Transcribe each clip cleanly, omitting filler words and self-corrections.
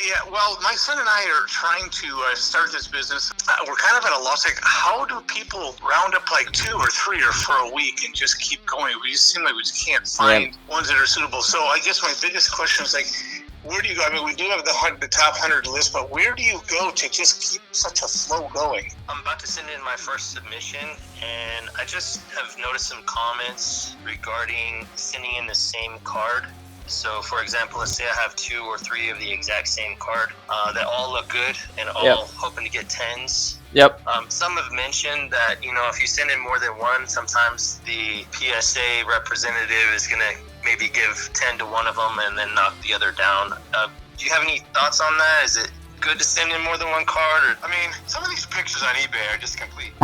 Yeah, well, my son and I are trying to start this business. We're kind of at a loss. Like, how do people round up like two or three or for a week and just keep going? We just seem like we just can't find ones that are suitable. So I guess my biggest question is like, where do you go? I mean, we do have the top 100 list, but where do you go to just keep such a flow going? I'm about to send in my first submission, and I just have noticed some comments regarding sending in the same card. So, for example, let's say I have 2 or 3 of the exact same card that all look good and all hoping to get 10s. Yep. Some have mentioned that, if you send in more than one, sometimes the PSA representative is going to maybe give 10 to one of them and then knock the other down. Do you have any thoughts on that? Is it good to send in more than one card? Or, I mean, some of these pictures on eBay are just complete.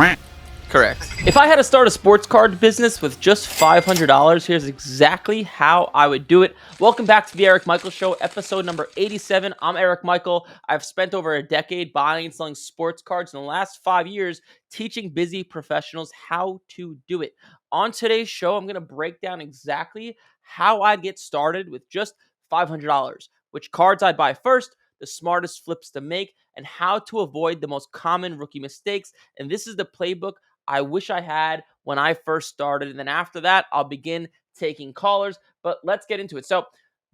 Correct. If I had to start a sports card business with just $500, here's exactly how I would do it. Welcome back to the Eric Michael Show, episode number 87. I'm Eric Michael. I've spent over a decade buying and selling sports cards. In the last 5 years, teaching busy professionals how to do it. On today's show, I'm going to break down exactly how I'd get started with just $500, which cards I'd buy first, the smartest flips to make, and how to avoid the most common rookie mistakes. And this is the playbook I wish I had when I first started. And then after that, I'll begin taking callers. But let's get into it. So,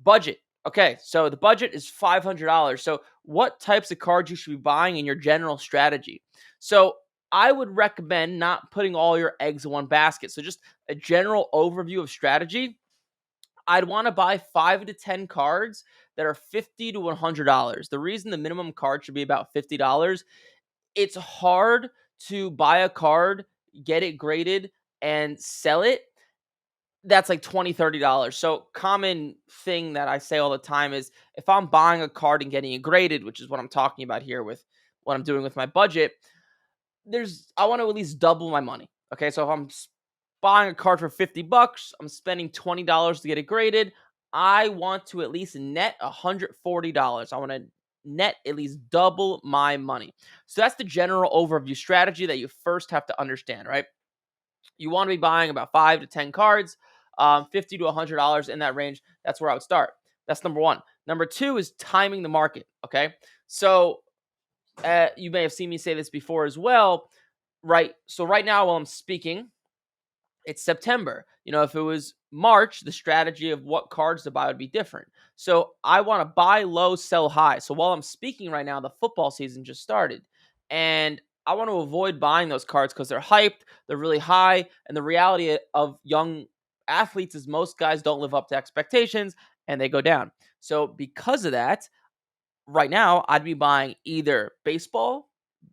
budget. Okay, so the budget is $500. So, what types of cards you should be buying in your general strategy? So, I would recommend not putting all your eggs in one basket. So, just a general overview of strategy. I'd want to buy 5 to 10 cards that are $50 to $100. The reason the minimum card should be about $50, it's hard to buy a card, get it graded, and sell it. That's like $20, $30. So common thing that I say all the time is if I'm buying a card and getting it graded, which is what I'm talking about here with what I'm doing with my budget, I want to at least double my money. Okay, so if I'm buying a card for $50, I'm spending $20 to get it graded. I want to at least net $140. I want to net at least double my money. So that's the general overview strategy that you first have to understand, right? You want to be buying about 5 to 10 cards, $50 to $100 in that range. That's where I would start. That's number one. Number two is timing the market. Okay, so you may have seen me say this before as well, right? So right now, while I'm speaking, it's September. If it was March, the strategy of what cards to buy would be different. So I want to buy low, sell high. So while I'm speaking right now, the football season just started. And I want to avoid buying those cards because they're hyped, they're really high. And the reality of young athletes is most guys don't live up to expectations and they go down. So because of that, right now I'd be buying either baseball,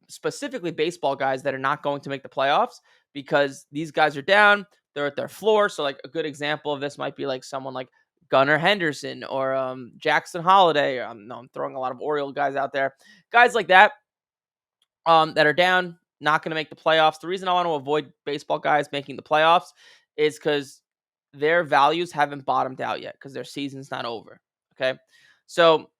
specifically baseball guys that are not going to make the playoffs because these guys are down. They're at their floor. So, like, a good example of this might be like someone like Gunnar Henderson or Jackson Holiday. No, I'm throwing a lot of Oriole guys out there. Guys like that that are down, not going to make the playoffs. The reason I want to avoid baseball guys making the playoffs is because their values haven't bottomed out yet because their season's not over. Okay. So,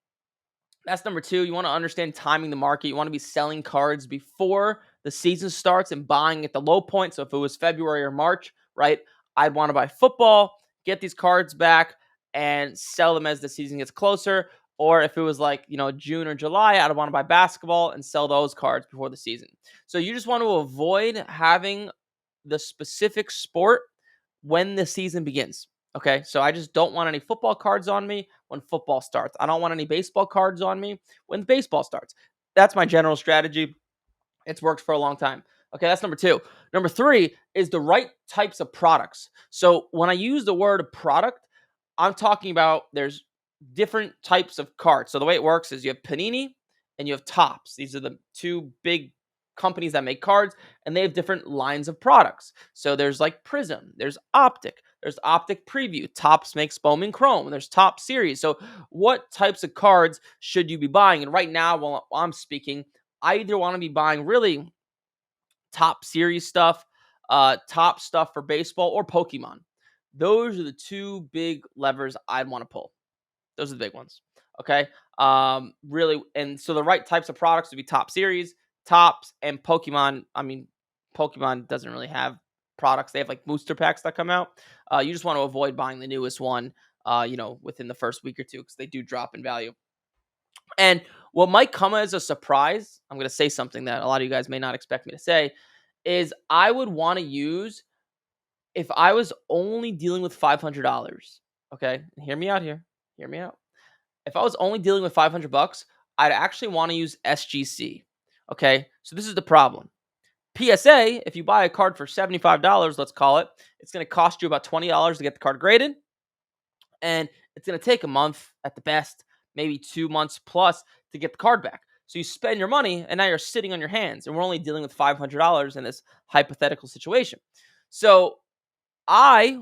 that's number two. You want to understand timing the market. You want to be selling cards before the season starts and buying at the low point. So if it was February or March, right, I'd want to buy football, get these cards back, and sell them as the season gets closer. Or if it was like, June or July, I'd want to buy basketball and sell those cards before the season. So you just want to avoid having the specific sport when the season begins. Okay, so I just don't want any football cards on me when football starts. I don't want any baseball cards on me when baseball starts. That's my general strategy. It's worked for a long time. Okay, that's number two. Number three is the right types of products. So when I use the word product, I'm talking about there's different types of cards. So the way it works is you have Panini and you have Topps. These are the two big companies that make cards, and they have different lines of products. So there's like Prism, there's Optic Preview, Topps makes Bowman Chrome, and there's Top Series. So what types of cards should you be buying? And right now, while I'm speaking, I either want to be buying really top series stuff, top stuff for baseball, or Pokemon. Those are the two big levers I'd want to pull. Those are the big ones. Okay. Really, and so the right types of products would be top series, tops, and Pokemon. I mean, Pokemon doesn't really have products. They have like booster packs that come out. You just want to avoid buying the newest one, within the first week or two because they do drop in value. And what might come as a surprise, I'm going to say something that a lot of you guys may not expect me to say, is I would want to use, if I was only dealing with $500, okay? Hear me out here. Hear me out. If I was only dealing with 500 bucks, I'd actually want to use SGC. Okay? So this is the problem. PSA, if you buy a card for $75, let's call it, it's going to cost you about $20 to get the card graded, and it's going to take a month at the best, maybe 2 months plus to get the card back. So you spend your money and now you're sitting on your hands, and we're only dealing with $500 in this hypothetical situation. So I,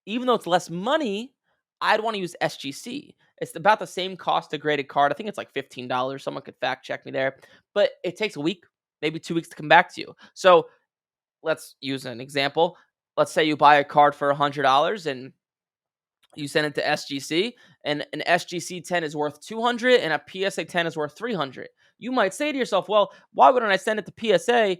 even though it's less money, I'd want to use SGC. It's about the same cost to grade a card. I think it's like $15. Someone could fact check me there, but it takes a week, maybe 2 weeks to come back to you. So let's use an example. Let's say you buy a card for $100 and you send it to SGC, and an SGC 10 is worth 200 and a PSA 10 is worth 300. You might say to yourself, well, why wouldn't I send it to PSA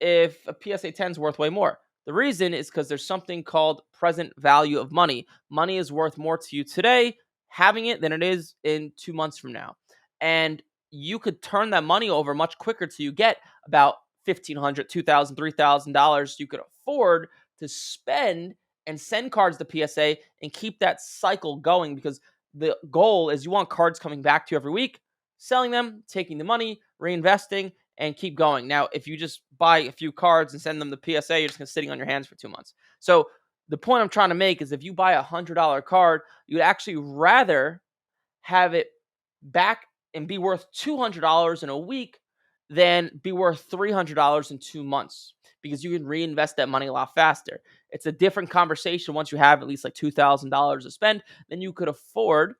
if a PSA 10 is worth way more? The reason is because there's something called present value of money. Money is worth more to you today having it than it is in 2 months from now. And you could turn that money over much quicker till you get about $1,500, $2,000, $3,000 you could afford to spend and send cards to PSA and keep that cycle going, because the goal is you want cards coming back to you every week, selling them, taking the money, reinvesting, and keep going. Now, if you just buy a few cards and send them to PSA, you're just gonna sitting on your hands for 2 months. So the point I'm trying to make is if you buy $100 card, you'd actually rather have it back and be worth $200 in a week than be worth $300 in 2 months, because you can reinvest that money a lot faster. It's a different conversation once you have at least like $2,000 to spend, then you could afford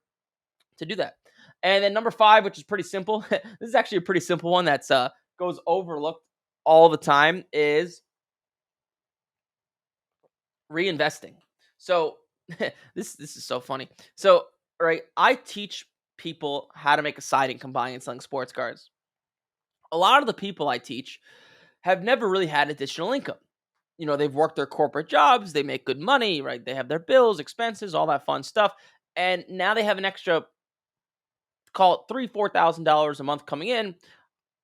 to do that. And then number 5, which is pretty simple. This is actually a pretty simple one that's goes overlooked all the time, is reinvesting. So this is so funny. So, right, I teach people how to make a side income buying and selling sports cards. A lot of the people I teach have never really had additional income. They've worked their corporate jobs, they make good money, right? They have their bills, expenses, all that fun stuff. And now they have an extra, call it $3,000, $4,000 a month coming in.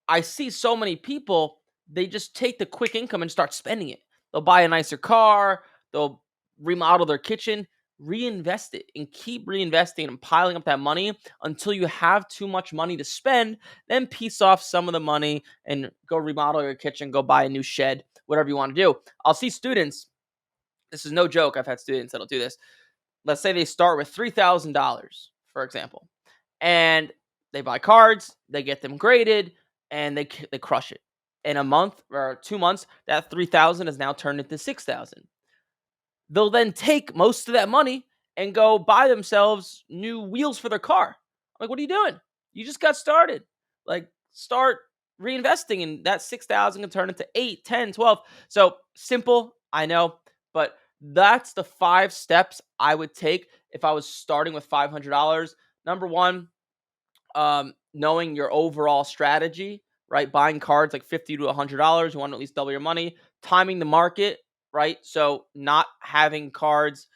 I see so many people, they just take the quick income and start spending it. They'll buy a nicer car, they'll remodel their kitchen, reinvest it, and keep reinvesting and piling up that money until you have too much money to spend. Then piece off some of the money and go remodel your kitchen, go buy a new shed, whatever you want to do. I'll see students, this is no joke, I've had students that'll do this. Let's say they start with $3,000, for example, and they buy cards, they get them graded, and they crush it. In a month or 2 months, that 3,000 is now turned into 6,000. They'll then take most of that money and go buy themselves new wheels for their car. I'm like, what are you doing? You just got started. Like, start reinvesting, and that 6,000 can turn into 8, 10, 12. So simple, I know, but that's the 5 steps I would take if I was starting with $500. Number 1, knowing your overall strategy, right? Buying cards like $50 to $100, you want to at least double your money. Timing the market, right? So not having cards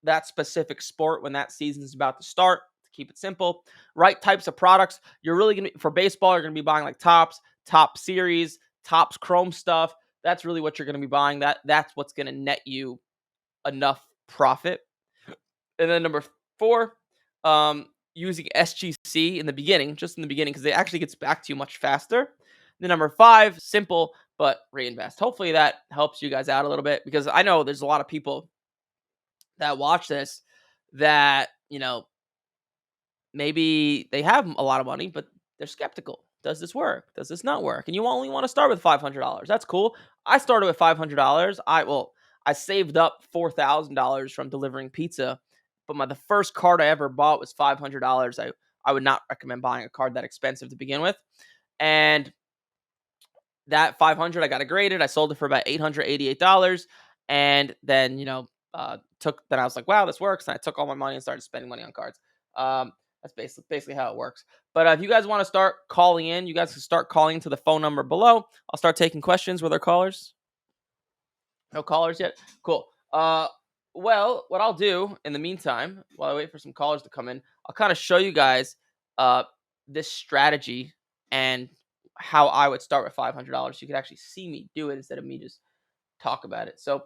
that specific sport when that season is about to start. To keep it simple, right types of products. You're really gonna, for baseball, you're gonna be buying like Topps, Top Series, Topps Chrome stuff. That's really what you're gonna be buying. That's what's gonna net you enough profit. And then number 4, using SGC in the beginning, just in the beginning, because it actually gets back to you much faster. Then number 5, simple, but reinvest. Hopefully that helps you guys out a little bit, because I know there's a lot of people that watch this that, maybe they have a lot of money, but they're skeptical. Does this work? Does this not work? And you only want to start with $500. That's cool. I started with $500. I saved up $4,000 from delivering pizza, but the first card I ever bought was $500. I would not recommend buying a card that expensive to begin with. And that 500, I got it graded. I sold it for about $888, and then then I was like, wow, this works. And I took all my money and started spending money on cards. That's basically how it works. But if you guys want to start calling in, you guys can start calling to the phone number below. I'll start taking questions. Were there callers? No callers yet? Cool. Well, what I'll do in the meantime, while I wait for some callers to come in, I'll kind of show you guys this strategy and how I would start with $500. You could actually see me do it instead of me just talk about it. So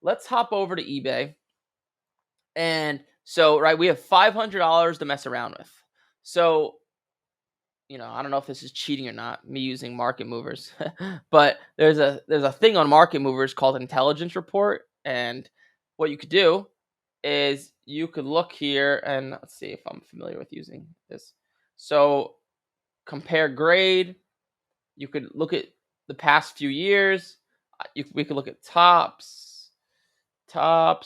let's hop over to eBay. And so, right, we have $500 to mess around with. So, I don't know if this is cheating or not, me using market movers, but there's a thing on market movers called intelligence report. And what you could do is you could look here and let's see if I'm familiar with using this. So compare grade. You could look at the past few years. We could look at tops. So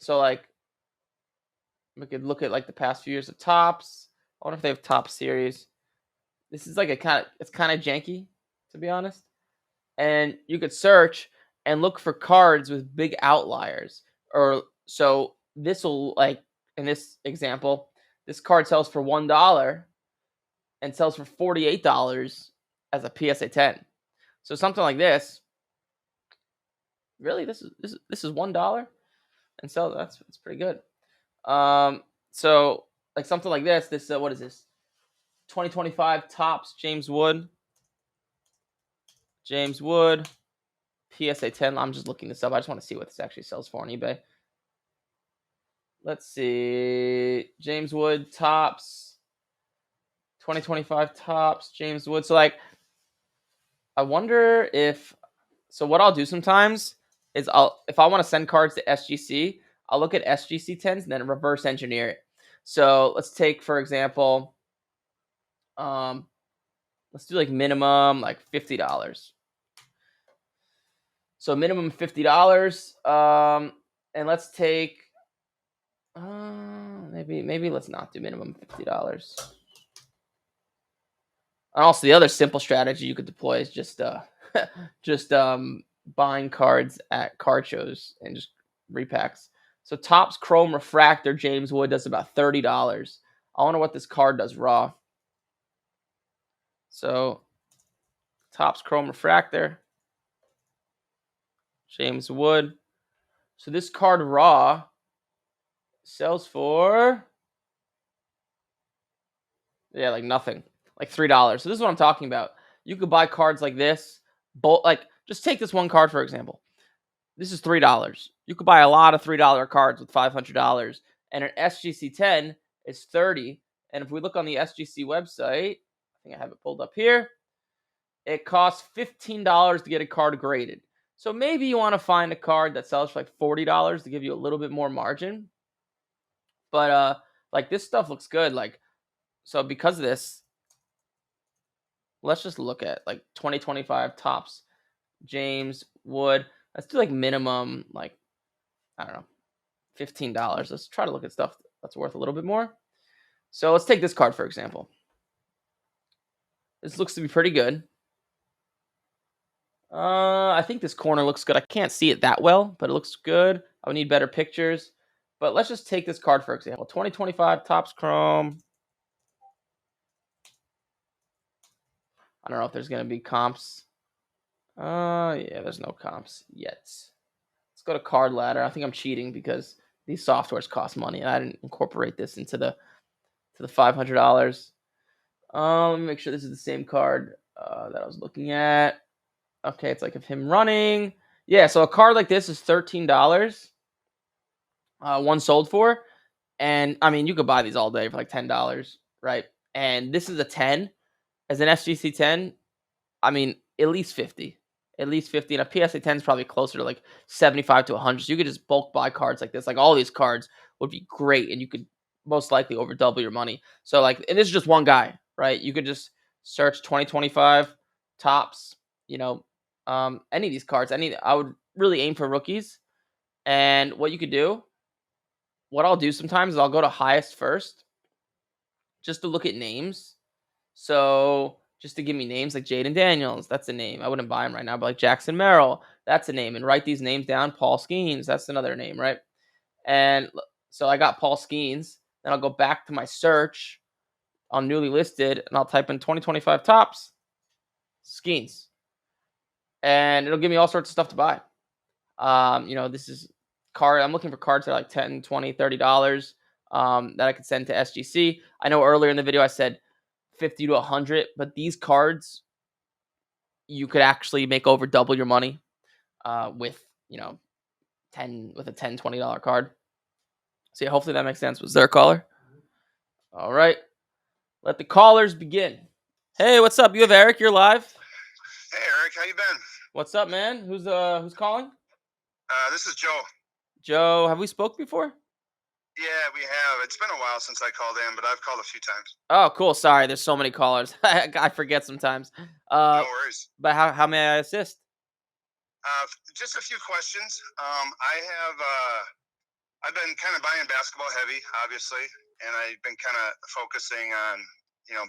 like we could look at like the past few years of tops. I wonder if they have top series. This is like it's kind of janky, to be honest. And you could search and look for cards with big outliers. Or so this will, like in this example, this card sells for $1 and sells for $48 as a PSA 10. So something like this, really, this is $1, and so that's pretty good. So like something like this, what is this? 2025 tops James Wood, PSA 10. I'm just looking this up. I just want to see what this actually sells for on eBay. Let's see, James Wood tops, 2025 tops James Wood. So like, I wonder if. So what I'll do sometimes is if I want to send cards to SGC, I'll look at SGC 10s and then reverse engineer it. So let's take, for example, let's do like minimum like $50. So minimum $50. And let's take maybe let's not do minimum $50. And also the other simple strategy you could deploy is just buying cards at card shows and just repacks. So Topps Chrome Refractor James Wood does about $30. I wonder what this card does raw. So Topps Chrome Refractor James Wood. So this card raw sells for like nothing, like $3. So this is what I'm talking about. You could buy cards like this, like just take this one card for example. This is $3. You could buy a lot of $3 cards with $500, and an SGC 10 is $30. And if we look on the SGC website, I think I have it pulled up here. It costs $15 to get a card graded. So maybe you want to find a card that sells for like $40 to give you a little bit more margin. But like this stuff looks good. Like, so because of this, let's just look at like 2025 tops James Wood. Let's do like minimum, like, I don't know, $15. Let's try to look at stuff that's worth a little bit more. So let's take this card, for example. This looks to be pretty good. I think this corner looks good. I can't see it that well, but it looks good. I would need better pictures. But let's just take this card, for example. 2025 Topps Chrome. I don't know if there's going to be comps. Yeah, there's no comps yet. Let's go to Card Ladder. I think I'm cheating because these softwares cost money, and I didn't incorporate this into the $500. Let me make sure this is the same card that I was looking at. Okay, it's like of him running. Yeah, so a card like this is $13. One sold for, and I mean you could buy these all day for like $10, right? And this is a 10 as an SGC 10. I mean at least 50. And a PSA 10 is probably closer to like 75 to 100. So you could just bulk buy cards like this. Like all these cards would be great, and you could most likely over double your money. So like, and this is just one guy, right? You could just search 2025 tops. Any of these cards. I would really aim for rookies. And what you could do, what I'll do sometimes is I'll go to highest first, just to look at names. So just to give me names like Jaden Daniels, that's a name. I wouldn't buy him right now, but like Jackson Merrill, that's a name. And write these names down. Paul Skeens, that's another name, right? And so I got Paul Skeens. Then I'll go back to my search on newly listed, and I'll type in 2025 tops Skeens, and it'll give me all sorts of stuff to buy. This is card. I'm looking for cards that are like $10, $20, $30. that I could send to SGC. I know earlier in the video I said 50 to 100, but these cards you could actually make over double your money with 10 with a $10-$20 card. So yeah, hopefully that makes sense. Was there a caller? All right, let the callers begin. Hey, what's up? You have Eric. You're live. Hey, Eric, how you been? What's up, man? Who's calling? This is Joe. Joe, have we spoke before? Yeah, we have. It's been a while since I called in, but I've called a few times. Oh, cool. Sorry, there's so many callers. I forget sometimes. No worries. But how may I assist? Just a few questions. I've been kind of buying basketball heavy, obviously, and I've been kind of focusing on,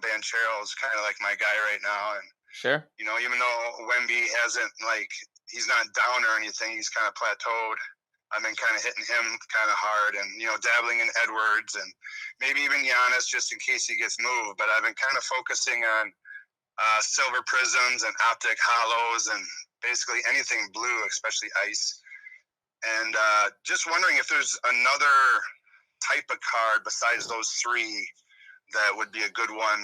Banchero's kind of like my guy right now. And, Sure. even though Wemby hasn't, he's not down or anything, he's kind of plateaued. I've been kind of hitting him kind of hard and, dabbling in Edwards and maybe even Giannis just in case he gets moved. But I've been kind of focusing on silver prisms and optic hollows and basically anything blue, especially ice. And just wondering if there's another type of card besides those three that would be a good one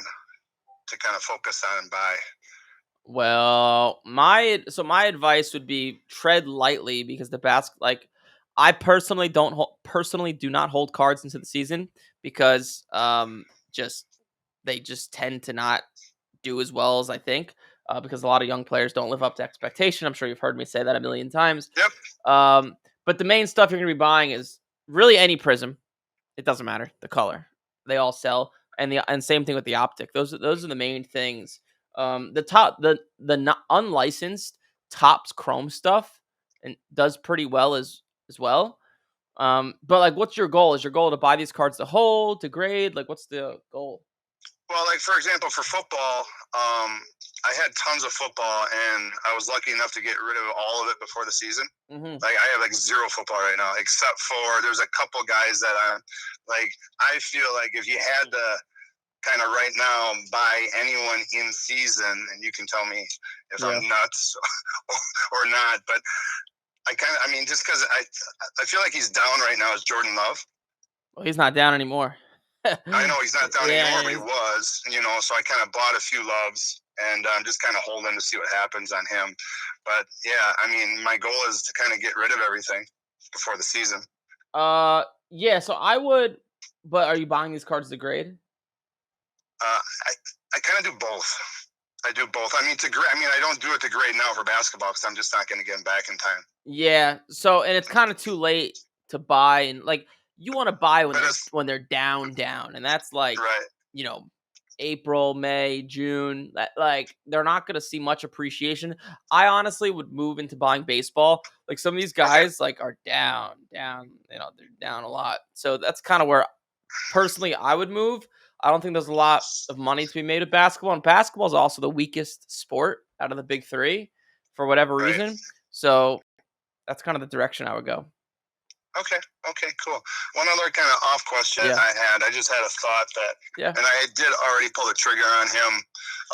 to kind of focus on and buy. Well, my advice would be tread lightly because I personally do not hold cards into the season because they just tend to not do as well as I think because a lot of young players don't live up to expectation. I'm sure you've heard me say that a million times. Yep. But the main stuff you're going to be buying is really any prism. It doesn't matter the color; they all sell, and same thing with the optic. Those are the main things. The not unlicensed Topps Chrome stuff and does pretty well as well. But like, what's your goal? Is your goal to buy these cards to hold, to grade? Like, what's the goal? Well, like for example, for football, I had tons of football, and I was lucky enough to get rid of all of it before the season. Mm-hmm. Like I have like zero football right now, except for there's a couple guys that I feel like if you had to kind of right now buy anyone in season, and you can tell me if I'm nuts or not, but just because I feel like he's down right now is Jordan Love. Well, he's not down anymore. I know he's not down anymore, but he is. was, so I kind of bought a few loves and I'm just kind of holding to see what happens on him. But yeah, my goal is to kind of get rid of everything before the season. Yeah, so I would, but are you buying these cards to grade? I kind of do both. I do both. I don't do it to grade now for basketball because I'm just not going to get them back in time. Yeah. So, and it's kind of too late to buy, and like you want to buy when they're down, and that's like right. April, May, June. Like they're not going to see much appreciation. I honestly would move into buying baseball. Like some of these guys like are down. They're down a lot. So that's kind of where personally I would move. I don't think there's a lot of money to be made with basketball, and basketball is also the weakest sport out of the big three for whatever reason. So that's kind of the direction I would go. Okay, cool. One other kind of off question I just had a thought that, and I did already pull the trigger on him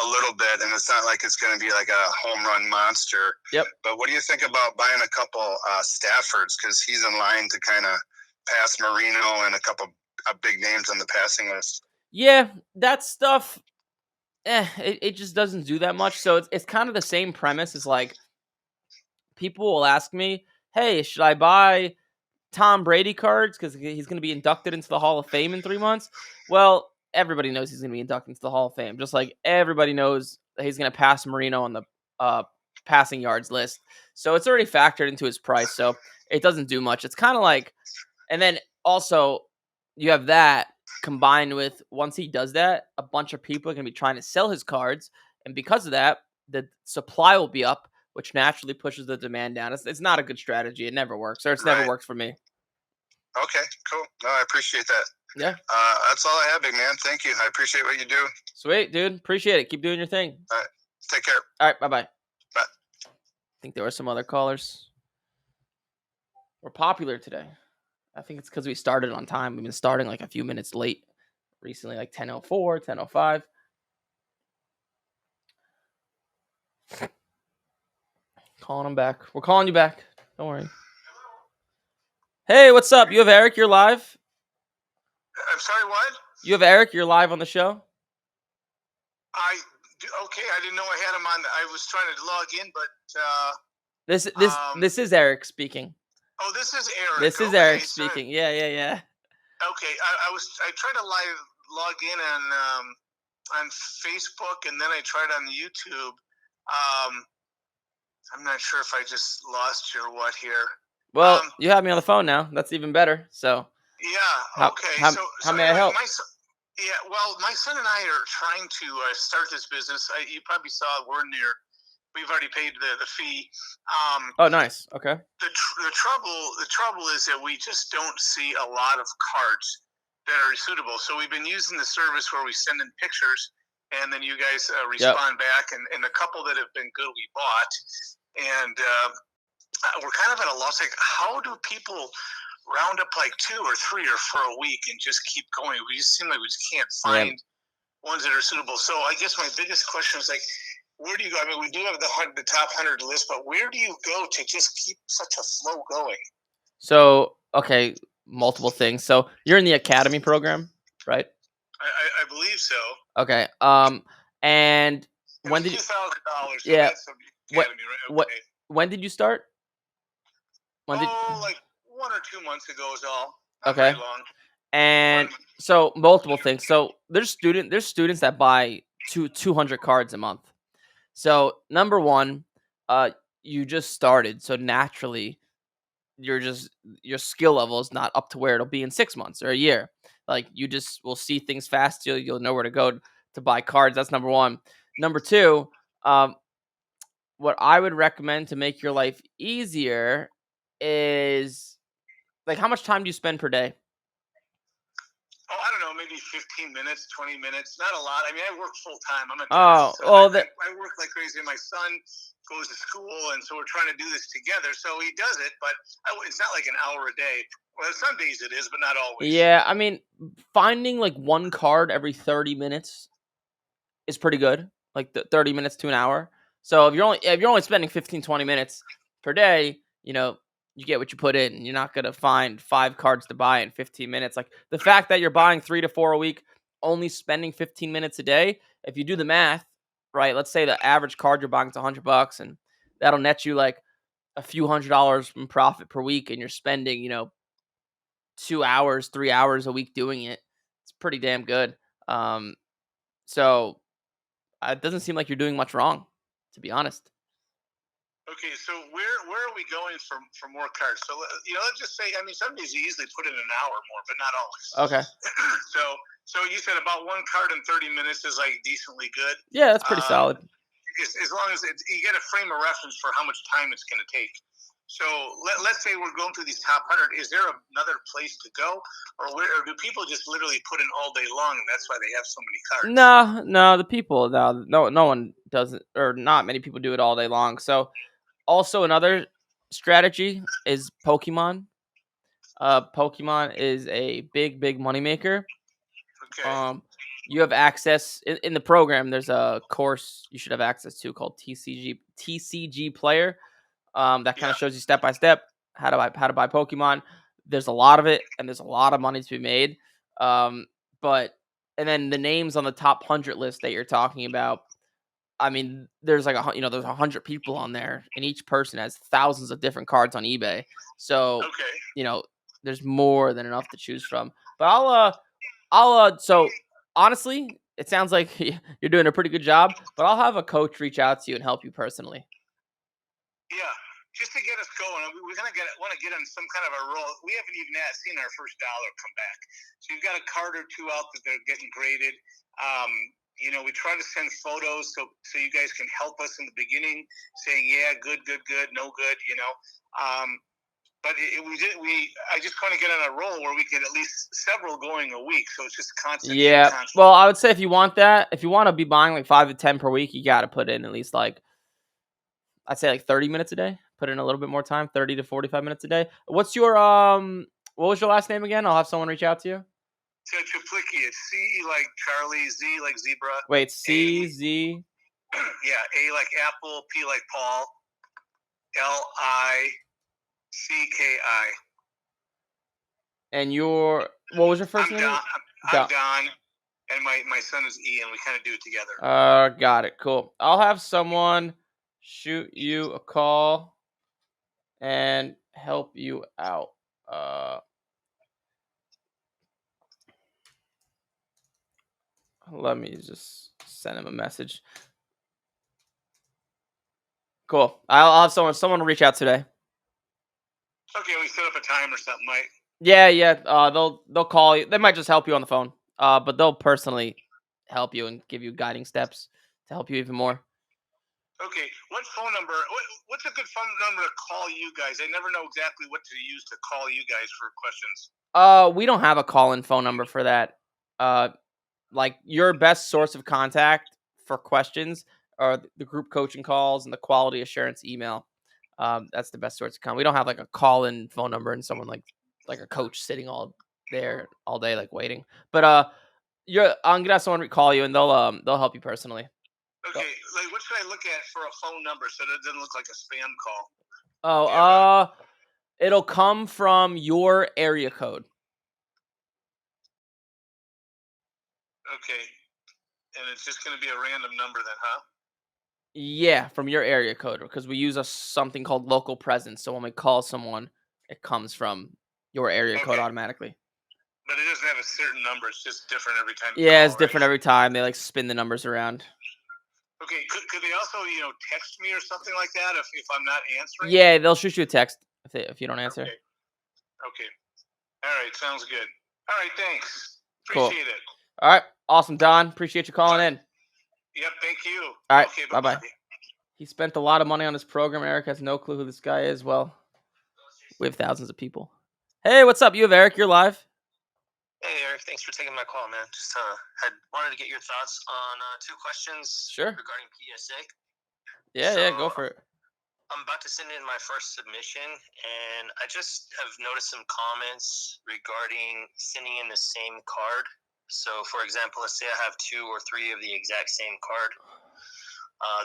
a little bit, and it's not like it's going to be like a home run monster. Yep. But what do you think about buying a couple Staffords, because he's in line to kind of pass Marino and a couple big names on the passing list? Yeah, that stuff, it just doesn't do that much. So it's kind of the same premise as like people will ask me, hey, should I buy Tom Brady cards because he's going to be inducted into the Hall of Fame in 3 months? Well, everybody knows he's going to be inducted into the Hall of Fame, just like everybody knows that he's going to pass Marino on the passing yards list. So it's already factored into his price. So it doesn't do much. It's kind of like, and then also you have that combined with once he does that, a bunch of people are going to be trying to sell his cards. And because of that, the supply will be up, which naturally pushes the demand down. It's not a good strategy. It never works, or it's never worked for me. Okay, cool. No, I appreciate that. Yeah. That's all I have, big man. Thank you. I appreciate what you do. Sweet, dude. Appreciate it. Keep doing your thing. All right. Take care. All right. Bye-bye. Bye. I think there were some other callers. We're popular today. I think it's because we started on time. We've been starting like a few minutes late recently, like 10:04, 10:05. Calling him back. We're calling you back. Don't worry. Hey, what's up? You have Eric. You're live. I'm sorry, what? You have Eric. You're live on the show. Okay, I didn't know I had him on. I was trying to log in, but This this um, this is Eric speaking. oh, this is Eric. This is Okay, Eric so speaking. Yeah. okay, I tried to log in on Facebook, and then I tried on YouTube. Um, I'm not sure if I just lost you or what here. Well, Um, you have me on the phone now. That's even better. So yeah, how okay. how how So may I anyway, help? yeah, well, my son and I are trying to start this business. You probably saw we're near. We've already paid the fee. Um, Oh, nice. Okay. the trouble is that we just don't see a lot of cards that are suitable. So we've been using the service where we send in pictures, and then you guys Yep. respond back. And the couple that have been good, we bought. And we're kind of at a loss. Like, how do people round up like 2 or 3 or 4 a week and just keep going? We just seem like we just can't Yeah. find ones that are suitable. So I guess my biggest question is like, where do you go? I mean, we do have the top 100 list, but where do you go to just keep such a flow going? So okay, multiple things. So you're in the academy program, right? I believe so. Okay. And It was when did you? $2,000, so Yeah. that's the What? academy, right? What? Okay. When did you start? When did? Oh, like 1 or 2 months ago is all. Not very Okay. long. And One. so multiple things. So there's students that buy 200 cards a month. So number one, uh, you just started, so naturally you're just your skill level is not up to where it'll be in 6 months or a year. Like you just will see things fast. You'll know where to go to buy cards. That's number one. Number two, um, what I would recommend to make your life easier is like how much time do you spend per day? Oh, I don't know, maybe 15 minutes, 20 minutes. Not a lot. I mean, I work full time. I'm a Oh, dentist, so well, that I work like crazy. My son goes to school, and so we're trying to do this together. So he does it, but it's not like an hour a day. Well, some days it is, but not always. yeah. I mean, finding like one card every 30 minutes is pretty good. Like the 30 minutes to an hour. So if you're only spending 15 20 minutes per day, you get what you put in. You're not gonna find 5 cards to buy in 15 minutes. Like the fact that you're buying 3 to 4 a week, only spending 15 minutes a day. If you do the math, right? Let's say the average card you're buying is $100, and that'll net you like a few $100s in profit per week, and you're spending 2 hours, 3 hours a week doing it. It's pretty damn good. Um, so it doesn't seem like you're doing much wrong, to be honest. Okay, so where are we going for more cards? So let's just say, I mean, some days you easily put in an hour more, but not always. Okay. So you said about one card in 30 minutes is like decently good. Yeah, that's pretty Um, solid. as long as you get a frame of reference for how much time it's going to take. So let's say we're going through these top 100. Is there another place to go, or do people just literally put in all day long, and that's why they have so many cards? No, the people, no one does it, or not many people do it all day long. So, also another strategy is Pokemon. Pokemon is a big moneymaker. Okay. Um, you have access in the program. There's a course you should have access to called TCG Player. That kind Yeah. of shows you step by step how to buy Pokemon. There's a lot of it, and there's a lot of money to be made. Um, but and then the names on the top 100 list that you're talking about. I mean, there's like there's 100 people on there, and each person has thousands of different cards on eBay. So Okay. you know, there's more than enough to choose from. But so honestly, it sounds like you're doing a pretty good job. But I'll have a coach reach out to you and help you personally. Yeah, just to get us going. We're gonna want to get on some kind of a roll. We haven't even seen our first dollar come back. So you've got a card or two out that they're getting graded. We try to send photos so you guys can help us in the beginning, saying yeah, good, no good. But I just want to get on a roll where we get at least several going a week. So it's just constant Yeah. income. Well, I would say if you want that, if you want to be buying like 5 to 10 per week, you got to put in at least like I'd say like 30 minutes a day. Put in a little bit more time, 30 to 45 minutes a day. What was your last name again? I'll have someone reach out to you. Triplicki, it's C like Charlie, Z like zebra, Wait, A, CZ. yeah, A like apple, P like Paul, Licki. And your What was your first I'm name? Don. I'm Don, and my son is Ian. We kind of do it together. Got it. Cool. I'll have someone shoot you a call and help you out. Let me just send him a message. Cool. I'll have someone reach out today. Okay, we set up a time or something, Mike. Yeah. They'll call you. They might just help you on the phone. But they'll personally help you and give you guiding steps to help you even more. Okay, what phone number? What's a good phone number to call you guys? I never know exactly what to use to call you guys for questions. We don't have a call-in phone number for that. Like your best source of contact for questions are the group coaching calls and the quality assurance email. That's the best source of contact. We don't have like a call-in phone number and someone like a coach sitting all there all day like waiting. But I'm gonna have someone call you and they'll help you personally. Okay, like what should I look at for a phone number so that it doesn't look like a spam call? Oh, it'll come from your area code. Okay, and it's just going to be a random number then, huh? Yeah, from your area code because we use something called local presence. So when we call someone, it comes from your area code Okay. automatically. But it doesn't have a certain number. It's just different every time. Yeah, call, it's different every time. They like spin the numbers around. Okay, could they also text me or something like that if I'm not answering? Yeah, they'll shoot you a text if you don't answer. Okay. All right, sounds good. All right, thanks. Cool. Appreciate it. All right, awesome, Don. Appreciate you calling in. Yep, thank you. All right, Okay, bye. He spent a lot of money on his program. Eric has no clue who this guy is. Well, we have thousands of people. Hey, what's up? You have Eric. You're live. Hey, Eric. Thanks for taking my call, man. Just had wanted to get your thoughts on two questions regarding PSA. Yeah, go for it. I'm about to send in my first submission, and I just have noticed some comments regarding sending in the same card. So, for example, let's say I have 2 or 3 of the exact same card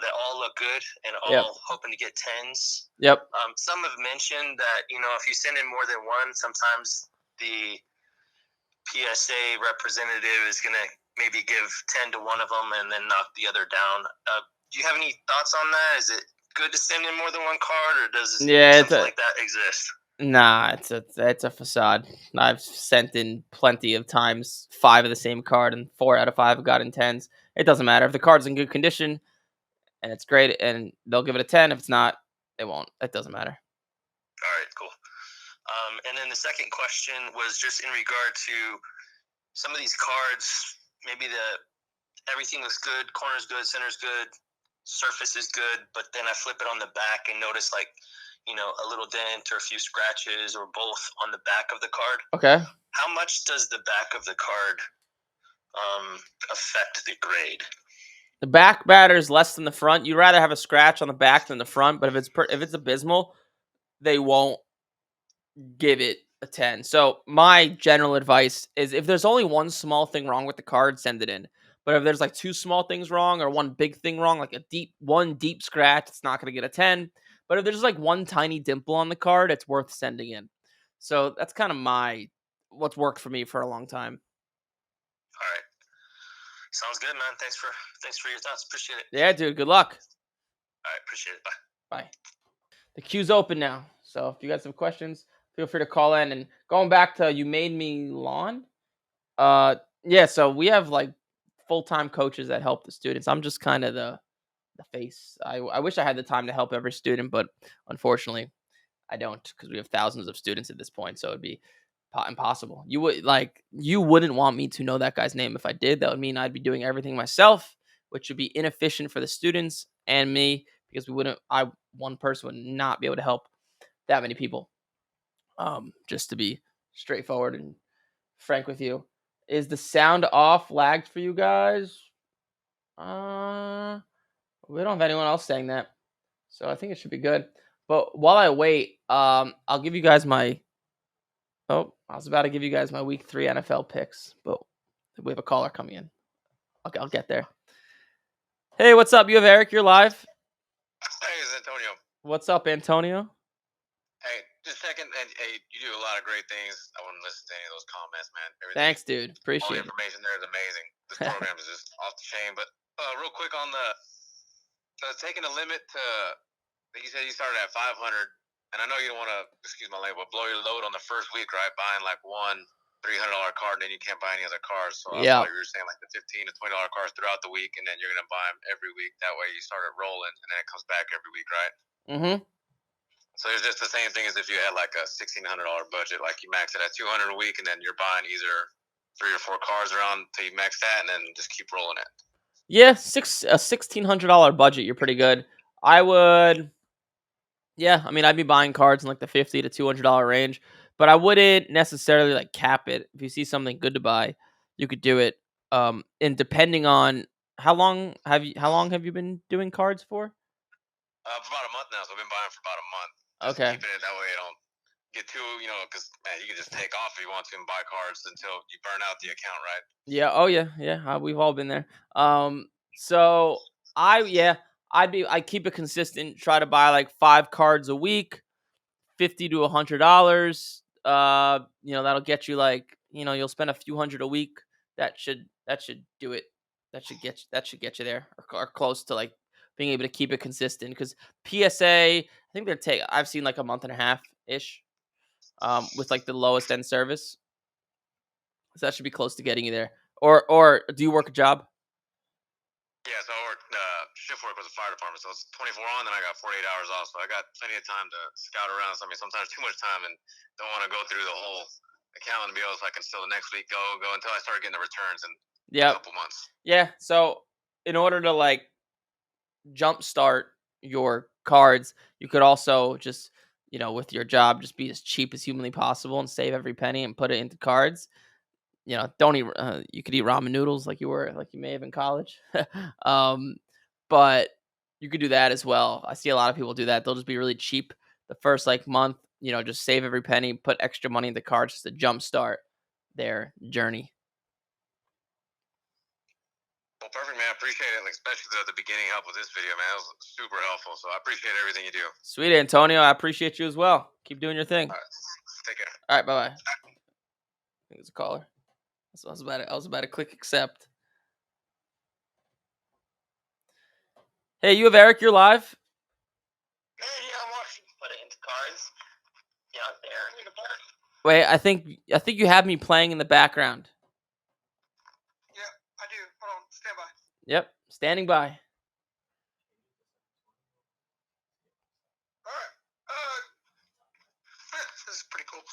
that all look good and all hoping to get 10s. Yep. Some have mentioned that, if you send in more than one, sometimes the PSA representative is going to maybe give 10 to one of them and then knock the other down. Do you have any thoughts on that? Is it good to send in more than one card, or does something like that exist? Nah, it's a facade. I've sent in plenty of times 5 of the same card, and 4 out of 5 have gotten 10s. It doesn't matter if the card's in good condition and it's great, and they'll give it a 10. If it's not, they won't. It doesn't matter. All right, cool. And then the second question was just in regard to some of these cards. Maybe everything looks good, corner's good, center's good, surface is good, but then I flip it on the back and notice a little dent or a few scratches or both on the back of the card. Okay. How much does the back of the card affect the grade? The back matters less than the front. You'd rather have a scratch on the back than the front, but if it's abysmal, they won't give it a 10. So my general advice is if there's only one small thing wrong with the card, send it in. But if there's like 2 small things wrong or one big thing wrong, like one deep scratch, it's not going to get a 10. But if there's like one tiny dimple on the card, it's worth sending in. So that's kind of what's worked for me for a long time. All right. Sounds good, man. Thanks for your thoughts. Appreciate it. Yeah, dude. Good luck. All right. Appreciate it. Bye. Bye. The queue's open now. So if you guys have questions, feel free to call in. And going back to You Made Me Lawn. Yeah, so we have like full-time coaches that help the students. I'm just kind of the face. I wish I had the time to help every student, but unfortunately I don't because we have thousands of students at this point. So it'd be impossible. You wouldn't want me to know that guy's name. If I did, that would mean I'd be doing everything myself, which would be inefficient for the students and me because one person would not be able to help that many people. Just to be straightforward and frank with you. Is the sound off lagged for you guys? We don't have anyone else saying that. So I think it should be good. But while I wait, I'll give you guys I was about to give you guys my week 3 NFL picks, but we have a caller coming in. Okay, I'll get there. Hey, what's up? You have Eric. You're live. Hey, it's Antonio. What's up, Antonio? Hey, just a second. And hey, you you do a lot of great things. I wouldn't listen to any of those comments, man. Thanks, dude. All the Appreciate it. information there is amazing. This program is just off the chain. But real quick on the taking a limit to, you said you started at 500, and I know you don't want to, excuse my language, but blow your load on the first week, right? Buying like one $300 card, and then you can't buy any other cars. So I thought you were saying like the $15 to $20 cars throughout the week, and then you're gonna buy them every week. That way you start it rolling, and then it comes back every week, right? Mm-hmm. So it's just the same thing as if you had like a $1,600 budget, like you max it at 200 a week, and then you're buying either 3 or 4 cars around till you max that, and then just keep rolling it. Yeah, a $1,600 budget. You're pretty good. I would. Yeah, I mean, I'd be buying cards in like the $50 to $200 range, but I wouldn't necessarily like cap it. If you see something good to buy, you could do it. And depending on how long have you been doing cards for? For about a month now, so I've been buying for about a month. Just Okay. keeping it that way, I don't get too, because man, you can just take off if you want to and buy cards until you burn out the account, right? Yeah. Oh yeah. We've all been there. So I'd keep it consistent. Try to buy like 5 cards a week, $50 to $100. That'll get you like, you'll spend a few hundred a week. That should do it. That should get you there or close to like being able to keep it consistent. Because PSA, I think I've seen like a month and a half ish, with like the lowest end service. So that should be close to getting you there. Or do you work a job? Yeah, so I work shift work with the fire department, so it's 24 on, then I got 48 hours off, so I got plenty of time to scout around. So I mean, sometimes too much time, and don't want to go through the whole account and be able, so I can still the next week go until I start getting the returns in a couple months. Yeah. So in order to like jumpstart your cards, you could also just, with your job, just be as cheap as humanly possible and save every penny and put it into cards. Don't eat. You could eat ramen noodles like you may have in college, but you could do that as well. I see a lot of people do that. They'll just be really cheap the first like month. Just save every penny, put extra money into cards just to jumpstart their journey. Well, perfect, man. I appreciate it, especially the beginning help with this video, man. It was super helpful, so I appreciate everything you do. Sweet, Antonio. I appreciate you as well. Keep doing your thing. All right. Take care. All right, bye-bye. I think it's a caller. I was about to click accept. Hey, you have Eric. You're live. Yeah, I'm watching. Put it into cards. Yeah, there. Wait, I think you have me playing in the background. Yeah, I do. Hold on, stand by. Yep, standing by. All right. This is pretty cool.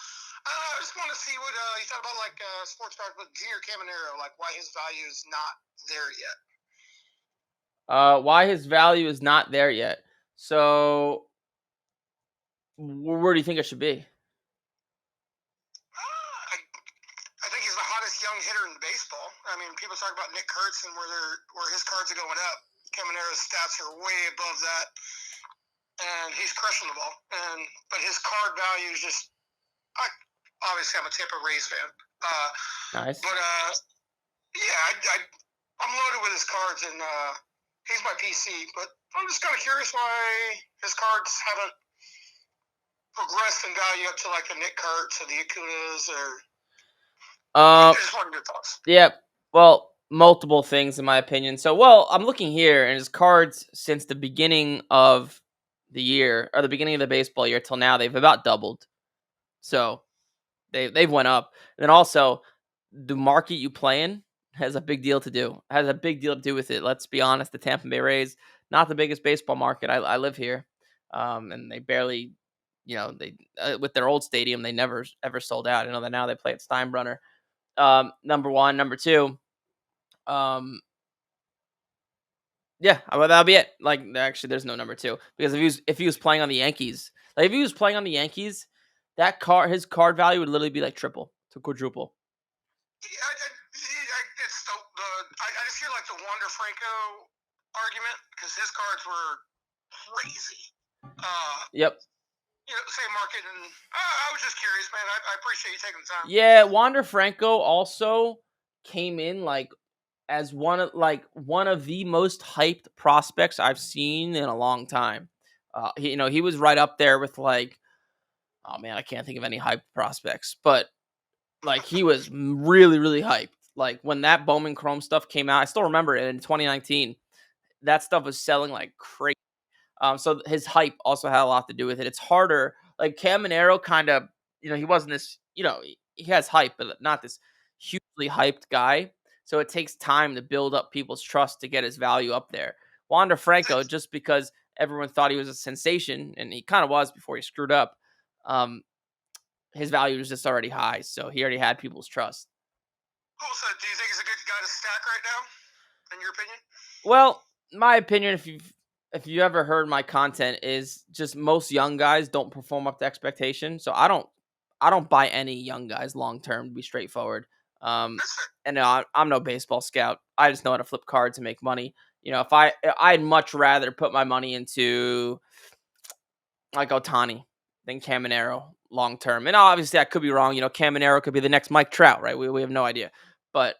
I just want to see what you thought about like sports cars with Junior Caminero, like why his value is not there yet. Why his value is not there yet. So, where do you think it should be? I think he's the hottest young hitter in baseball. I mean, people talk about Nick Kurtz and where his cards are going up. Caminero's stats are way above that, and he's crushing the ball. But his card value is just. Obviously, I'm a Tampa Rays fan. Nice. But yeah, I'm loaded with his cards, and he's my PC. But I'm just kind of curious why his cards haven't progressed in value up to like the Nick Kurtz or the Acunas or. I just wanted your thoughts. Yeah. Well, multiple things in my opinion. So, I'm looking here, and his cards since the beginning of the year or the beginning of the baseball year till now, they've about doubled. So they've went up. And then also the market you play in has a big deal to do. With it. Let's be honest, the Tampa Bay Rays, not the biggest baseball market. I live here. And they barely, they with their old stadium, they never ever sold out. I know that now they play at Steinbrenner. Number one, number two. Yeah, well, that'll be it. Like, actually, there's no number two because if he was playing on the Yankees, his card value would literally be like triple to quadruple. I just hear like the Wander Franco argument because his cards were crazy. Yep. Same market, and I was just curious, man. I appreciate you taking the time. Yeah, Wander Franco also came in like as one of the most hyped prospects I've seen in a long time. He was right up there with like oh man, I can't think of any hype prospects, but like he was really, really hyped. Like when that Bowman Chrome stuff came out, I still remember it in 2019. That stuff was selling like crazy. So his hype also had a lot to do with it. It's harder. Like Caminero kind of, he wasn't this, he has hype, but not this hugely hyped guy. So it takes time to build up people's trust to get his value up there. Wander Franco, just because everyone thought he was a sensation, and he kind of was before he screwed up, his value was just already high. So he already had people's trust. Cool. So do you think he's a good guy to stack right now, in your opinion? Well, my opinion, if you ever heard my content, is just most young guys don't perform up to expectation. So I don't buy any young guys long term, to be straightforward. And no, I'm no baseball scout. I just know how to flip cards and make money. If I'd much rather put my money into like Ohtani than Caminero long term. And obviously I could be wrong. Caminero could be the next Mike Trout, right? We have no idea. But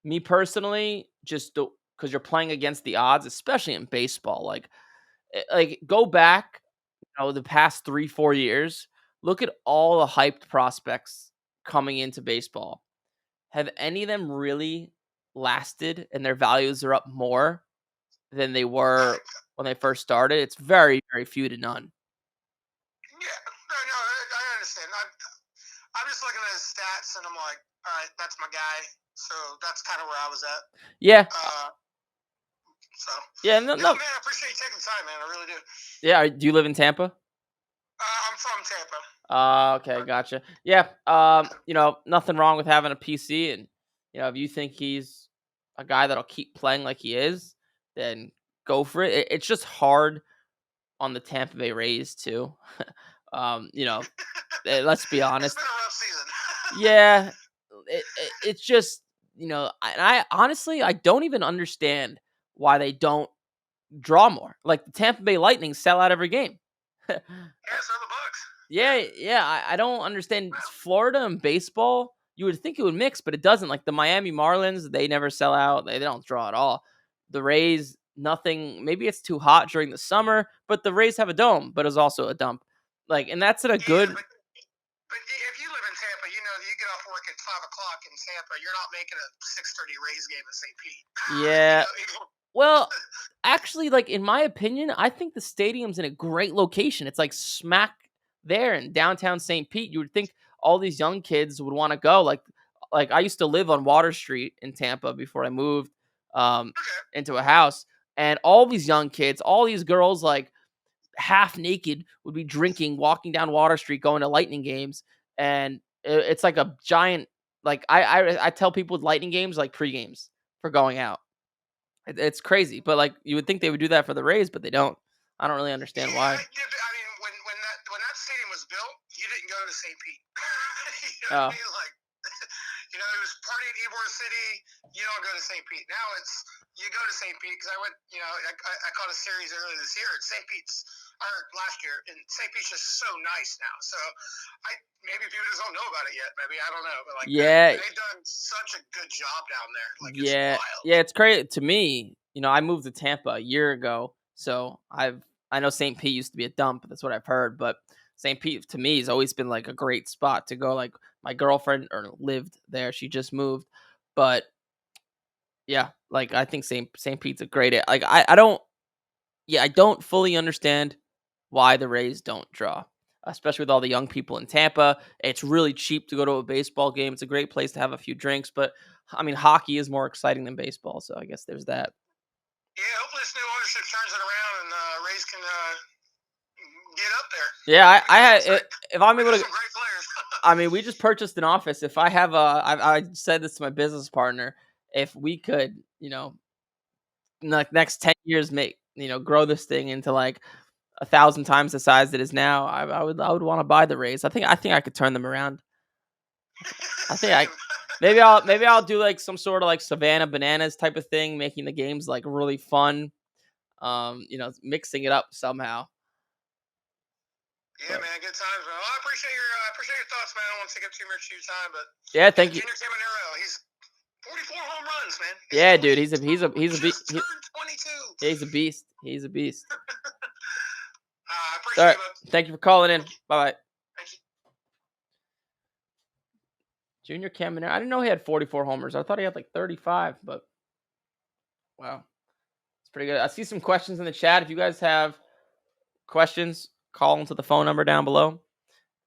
me personally, just because you're playing against the odds, especially in baseball, like go back, the past 3-4 years, look at all the hyped prospects coming into baseball. Have any of them really lasted and their values are up more than they were when they first started? It's very, very few to none. Yeah, no, I understand. I'm just looking at his stats, and I'm like, all right, that's my guy. So that's kind of where I was at. Yeah. So yeah, no, man, I appreciate you taking the time, man. I really do. Yeah, do you live in Tampa? I'm from Tampa. Okay, gotcha. Yeah, nothing wrong with having a PC, and if you think he's a guy that'll keep playing like he is, then go for it. It's just hard on the Tampa Bay Rays too. Let's be honest. It's been a rough season. Yeah, it's just and I honestly I don't even understand why they don't draw more. Like the Tampa Bay Lightning sell out every game. Yeah, so the Bucks. Yeah. I don't understand. It's Florida and baseball, you would think it would mix, but it doesn't. Like the Miami Marlins, they never sell out. They don't draw at all. The Rays, nothing. Maybe it's too hot during the summer, but the Rays have a dome, but it's also a dump. And that's at a good. But if you live in Tampa, you get off work at 5:00 in Tampa. You're not making a 6:30 Rays game in St. Pete. Yeah. Well, actually, in my opinion, I think the stadium's in a great location. It's smack there in downtown St. Pete. You would think all these young kids would want to go. Like I used to live on Water Street in Tampa before I moved into a house, and all these young kids, all these girls, half naked, would be drinking, walking down Water Street, going to Lightning games, and it's like a giant. I tell people with Lightning games pre-games for going out. It's crazy, but you would think they would do that for the Rays, but they don't. I don't really understand why. I mean, when that stadium was built, you didn't go to St. Pete. Oh. What I mean? It was party at Ybor City. You don't go to St. Pete. Now you go to St. Pete because I went. I caught a series earlier this year at St. Pete's, or last year, and St. Pete's just so nice now. So maybe people just don't know about it yet. Maybe I don't know, but they've done such a good job down there. It's wild. Yeah, it's crazy to me. I moved to Tampa a year ago, so I know St. Pete used to be a dump. That's what I've heard, but St. Pete to me has always been a great spot to go. My girlfriend lived there; she just moved, but yeah, I think St. Pete's a great. I don't fully understand why the Rays don't draw, especially with all the young people in Tampa. It's really cheap to go to a baseball game. It's a great place to have a few drinks, but I mean, hockey is more exciting than baseball, so I guess there's that. Yeah, hopefully this new ownership turns it around and Rays can get up there. Yeah, I had if I'm able to. Some great players. I mean, we just purchased an office. If I have I said this to my business partner. If we could, next 10 years, grow this thing into 1,000 times the size it is now, I would want to buy the Rays. I think I could turn them around. Maybe I'll do some sort of Savannah Bananas type of thing, making the games really fun. Mixing it up somehow. Yeah, man, good times, man. Well, I appreciate your thoughts, man. I don't want to take up too much of your time, but yeah, thank you. Junior Caminero, he's 44 home runs, man. Yeah, dude, he's a beast. Turned 22. He's a beast. He's a beast. I appreciate All right. you, bud. Thank you for calling in. Bye bye. Thank you. Junior Caminero. I didn't know he had 44 homers. I thought he had like 35, but wow. It's pretty good. I see some questions in the chat. If you guys have questions, call into the phone number down below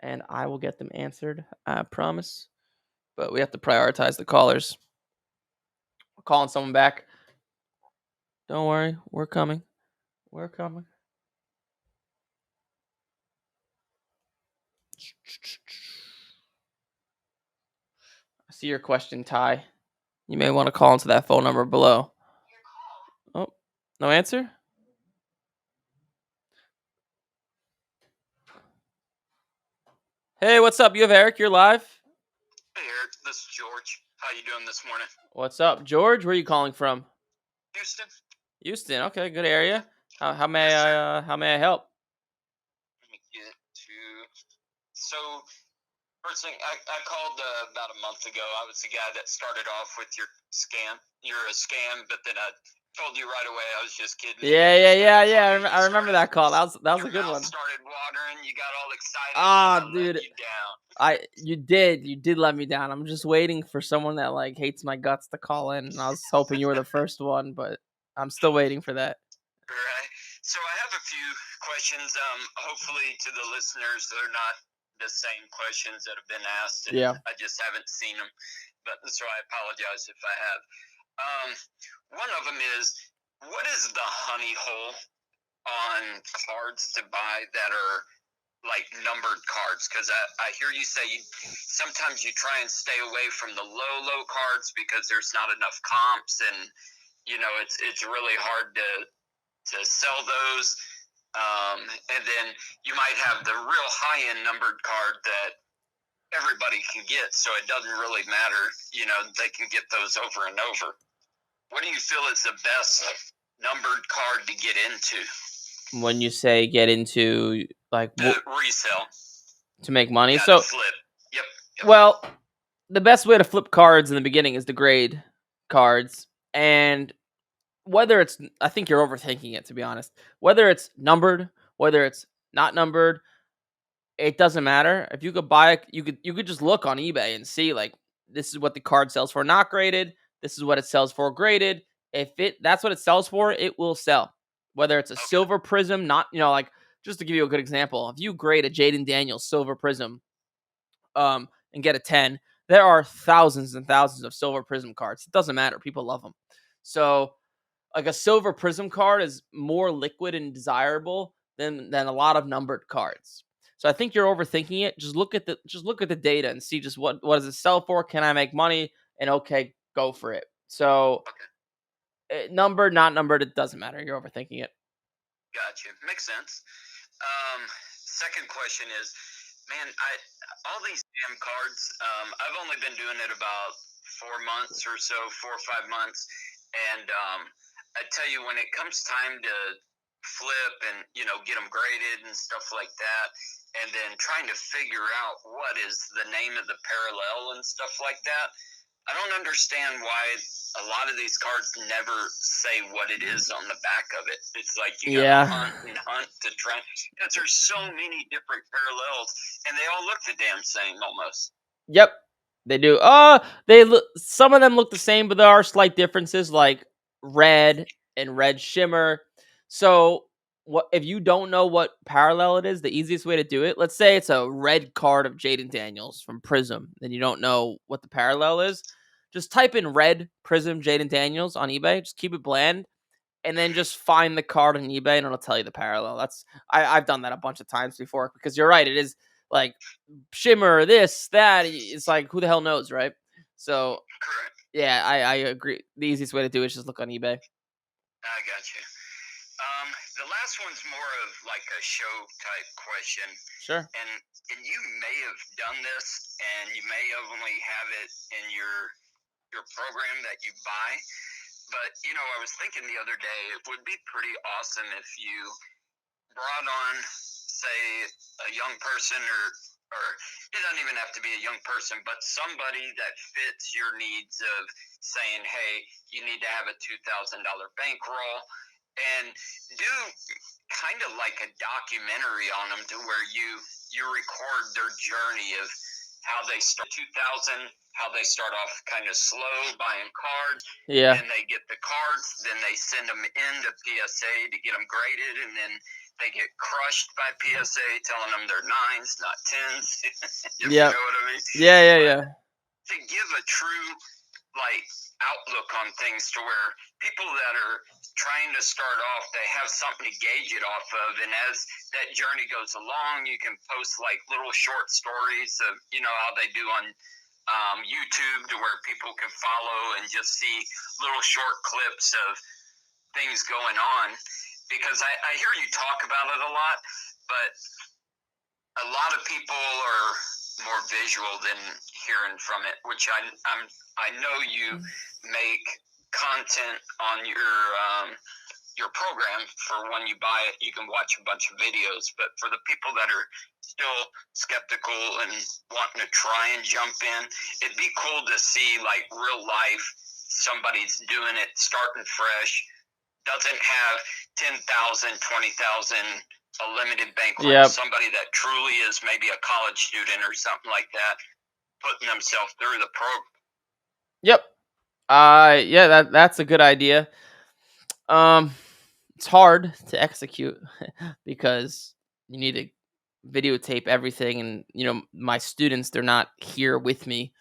and I will get them answered. I promise. But we have to prioritize the callers. We're calling someone back. Don't worry. We're coming. We're coming. I see your question, Ty. You may want to call into that phone number below. Oh, no answer? Hey, what's up? You have Eric. You're live. Hey, Eric. This is George. How you doing this morning? What's up, George? Where are you calling from? Houston. Houston. Okay, good area. How may Yes, I how may I help? Let me get to. So, first thing, I called about a month ago. I was the guy that started off with your scam. You're a scam, but then I told you right away I was just kidding. Yeah. I remember that call. That was a Your good mouth one. started watering. You got all excited. Ah, and I dude. let you down. You did let me down. I'm just waiting for someone that like hates my guts to call in. And I was hoping you were the first one, but I'm still waiting for that. Right. So I have a few questions. Hopefully to the listeners, they're not the same questions that have been asked. And Yeah. I just haven't seen them. But so I apologize if I have. One of them is, what is the honey hole on cards to buy that are like numbered cards? Because I hear you say sometimes you try and stay away from the low cards because there's not enough comps, and it's really hard to sell those. And then you might have the real high end numbered card that everybody can get, so it doesn't really matter. They can get those over and over. What do you feel is the best numbered card to get into? When you say get into like Resell. To make money. Yeah, So to flip. Yep. Well, the best way to flip cards in the beginning is to grade cards. And whether it's, I think you're overthinking it, to be honest. Whether it's numbered, whether it's not numbered, it doesn't matter. If you could buy it, you could just look on eBay and see like this is what the card sells for not graded. This is what it sells for graded. If that's what it sells for, it will sell. Whether it's a silver prism, not like just to give you a good example, if you grade a Jaden Daniels silver prism, and get a 10, there are thousands and thousands of silver prism cards. It doesn't matter. People love them. So like a silver prism card is more liquid and desirable than a lot of numbered cards. So I think you're overthinking it. Just look at the data and see just what does it sell for? Can I make money? And okay, go for it. So numbered, not numbered, it doesn't matter. You're overthinking it. Gotcha. Makes sense. Second question is, man, all these damn cards. I've only been doing it about 4 months or so, 4 or 5 months, and I tell you, when it comes time to flip and get them graded and stuff like that, and then trying to figure out what is the name of the parallel and stuff like that, I don't understand why a lot of these cards never say what it is on the back of it. It's like you gotta hunt to try, because there's so many different parallels, and they all look the damn same almost. Yep, they do. Some of them look the same, but there are slight differences, like red and red shimmer. So, what if you don't know what parallel it is? The easiest way to do it, let's say it's a red card of Jaden Daniels from Prism, and you don't know what the parallel is. Just type in red Prism Jaden Daniels on eBay. Just keep it bland, and then just find the card on eBay, and it'll tell you the parallel. I've done that a bunch of times before, because you're right. It is like shimmer, this, that. It's like, who the hell knows, right? So, Correct. yeah, I agree. The easiest way to do it is just look on eBay. I got you. The last one's more of like a show type question. Sure. And you may have done this, and you may only have it in your program that you buy. But I was thinking the other day, it would be pretty awesome if you brought on, say, a young person, or it doesn't even have to be a young person, but somebody that fits your needs of saying, hey, you need to have a $2,000 bankroll, and do kind of like a documentary on them, to where you record their journey of how they start 2000, how they start off kind of slow buying cards. Yeah. And they get the cards, then they send them into PSA to get them graded, and then they get crushed by PSA, telling them they're 9s, not 10s. If Yeah. you know what I mean? Yeah. To give a true like outlook on things, to where people that are trying to start off, they have something to gauge it off of, and as that journey goes along, you can post like little short stories of, you know, how they do on YouTube, to where people can follow and just see little short clips of things going on. Because I hear you talk about it a lot, but a lot of people are more visual than hearing from it, which I know you make content on your program. For when you buy it, you can watch a bunch of videos, but for the people that are still skeptical and wanting to try and jump in, it'd be cool to see like real life, somebody's doing it, starting fresh, doesn't have 10,000, 20,000, a limited bankroll. Yep. Somebody that truly is maybe a college student or something like that, putting themselves through the program. Yep. Yeah, that's a good idea. It's hard to execute because you need to videotape everything, and you know, my students, they're not here with me.